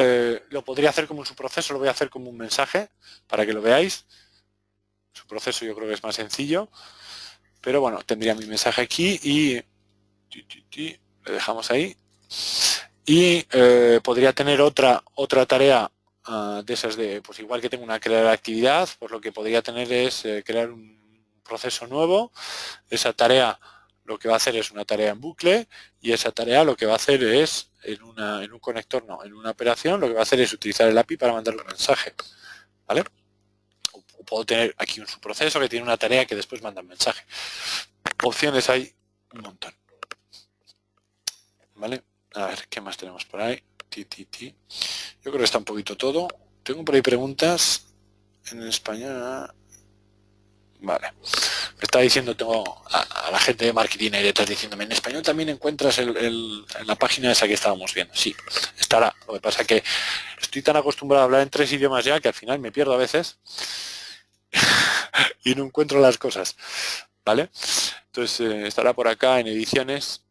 lo podría hacer como un subproceso, lo voy a hacer como un mensaje para que lo veáis. Su proceso yo creo que es más sencillo, pero bueno, tendría mi mensaje aquí y le dejamos ahí. Y podría tener otra tarea de esas de, pues igual que tengo una crear actividad, pues lo que podría tener es crear un proceso nuevo. Esa tarea lo que va a hacer es una tarea en bucle y esa tarea lo que va a hacer es en un conector, no, en una operación, lo que va a hacer es utilizar el API para mandar un mensaje, ¿vale? O puedo tener aquí un subproceso que tiene una tarea que después manda un mensaje. Opciones hay un montón, ¿vale? A ver, ¿qué más tenemos por ahí? Yo creo que está un poquito todo. Tengo por ahí preguntas en español. Vale. Me está diciendo, tengo a la gente de marketing ahí detrás diciéndome, en español también encuentras en la página esa que estábamos viendo. Sí, estará. Lo que pasa es que estoy tan acostumbrado a hablar en 3 idiomas ya que al final me pierdo a veces y no encuentro las cosas. ¿Vale? Entonces estará por acá en ediciones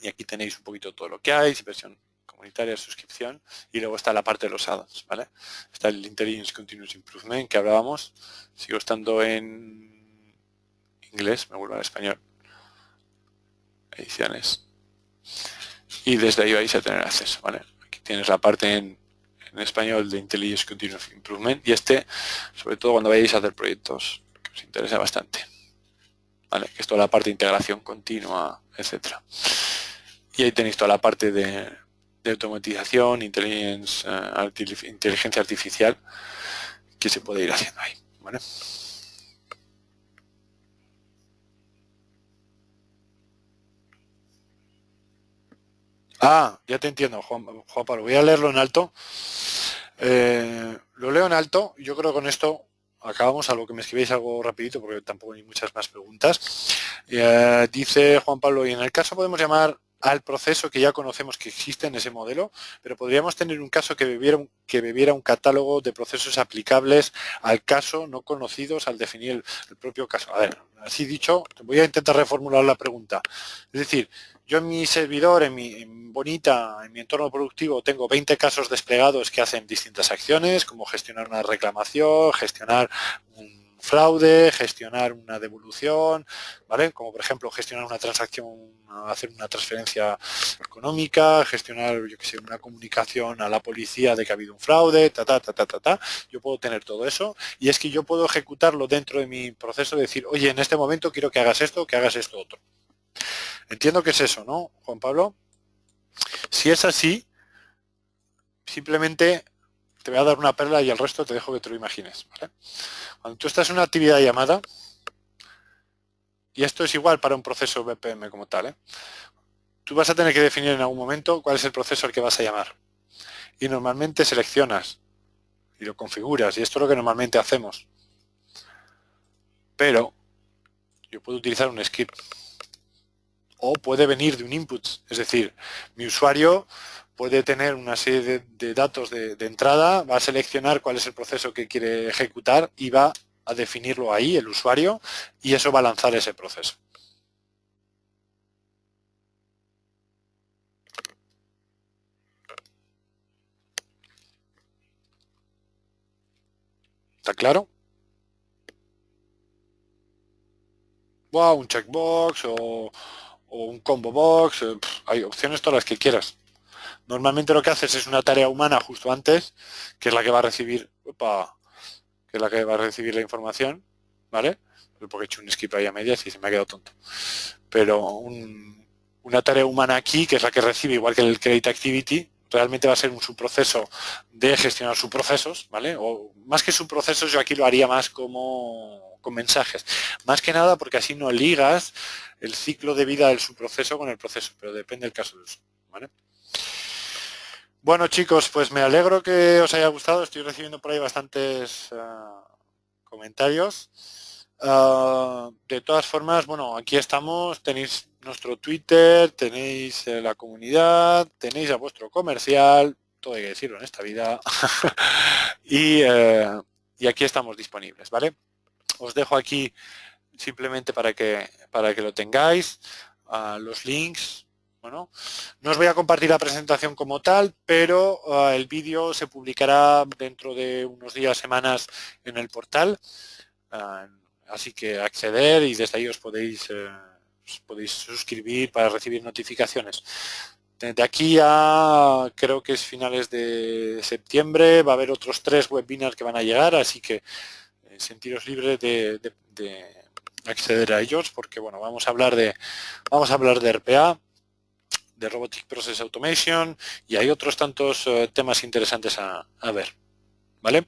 y aquí tenéis un poquito todo lo que hay, versión comunitaria, suscripción, y luego está la parte de los add-ons, ¿vale? Está el Intelligence Continuous Improvement que hablábamos, sigo estando en inglés, me vuelvo al español, ediciones, y desde ahí vais a tener acceso, ¿vale? Aquí tienes la parte en español de Intelligence Continuous Improvement, y sobre todo cuando vayáis a hacer proyectos, que os interesa bastante, ¿vale? Que es toda la parte de integración continua, etcétera. Y ahí tenéis toda la parte de automatización, inteligencia artificial que se puede ir haciendo ahí, ¿vale? Ah, ya te entiendo, Juan Pablo. Voy a leerlo en alto. Lo leo en alto. Yo creo que con esto acabamos, a lo que me escribáis algo rapidito, porque tampoco hay muchas más preguntas. Dice Juan Pablo, y en el caso podemos llamar al proceso que ya conocemos que existe en ese modelo, pero podríamos tener un caso que bebiera un catálogo de procesos aplicables al caso no conocidos al definir el propio caso. A ver, así dicho, voy a intentar reformular la pregunta. Es decir, yo en mi servidor, en mi entorno productivo, tengo 20 casos desplegados que hacen distintas acciones, como gestionar una reclamación, gestionar un fraude, gestionar una devolución, ¿vale? Como por ejemplo gestionar una transacción, hacer una transferencia económica, gestionar, yo que sé, una comunicación a la policía de que ha habido un fraude, Yo puedo tener todo eso y es que yo puedo ejecutarlo dentro de mi proceso de decir, oye, en este momento quiero que hagas esto otro. Entiendo que es eso, ¿no, Juan Pablo? Si es así, simplemente te voy a dar una perla y el resto te dejo que te lo imagines, ¿vale? Cuando tú estás en una actividad llamada, y esto es igual para un proceso BPM como tal, tú vas a tener que definir en algún momento cuál es el proceso al que vas a llamar. Y normalmente seleccionas y lo configuras, y esto es lo que normalmente hacemos. Pero yo puedo utilizar un script. O puede venir de un input, es decir, mi usuario puede tener una serie de datos de entrada, va a seleccionar cuál es el proceso que quiere ejecutar y va a definirlo ahí, el usuario, y eso va a lanzar ese proceso. ¿Está claro? Wow, un checkbox o un combo box, hay opciones todas las que quieras. Normalmente lo que haces es una tarea humana justo antes, que es la que va a recibir, que es la que va a recibir la información, ¿vale? Porque he hecho un skip ahí a medias y se me ha quedado tonto. Pero una tarea humana aquí, que es la que recibe, igual que el Create Activity, realmente va a ser un subproceso de gestionar subprocesos, ¿vale? O más que subprocesos, yo aquí lo haría más como con mensajes. Más que nada porque así no ligas el ciclo de vida del subproceso con el proceso, pero depende del caso del uso, ¿vale? Bueno, chicos, pues me alegro que os haya gustado. Estoy recibiendo por ahí bastantes comentarios. De todas formas, bueno, aquí estamos, tenéis nuestro Twitter, tenéis la comunidad, tenéis a vuestro comercial, todo hay que decirlo en esta vida, y aquí estamos disponibles, ¿vale? Os dejo aquí simplemente para que lo tengáis, los links. Bueno, no os voy a compartir la presentación como tal, pero el vídeo se publicará dentro de unos días, semanas en el portal. Así que acceder y desde ahí os podéis suscribir para recibir notificaciones. De aquí a creo que es finales de septiembre va a haber otros 3 webinars que van a llegar, así que sentiros libres de acceder a ellos, porque bueno, vamos a hablar de RPA, de Robotic Process Automation, y hay otros tantos temas interesantes a ver, ¿vale?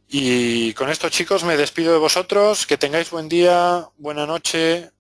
Y con esto, chicos, me despido de vosotros. Que tengáis buen día, buena noche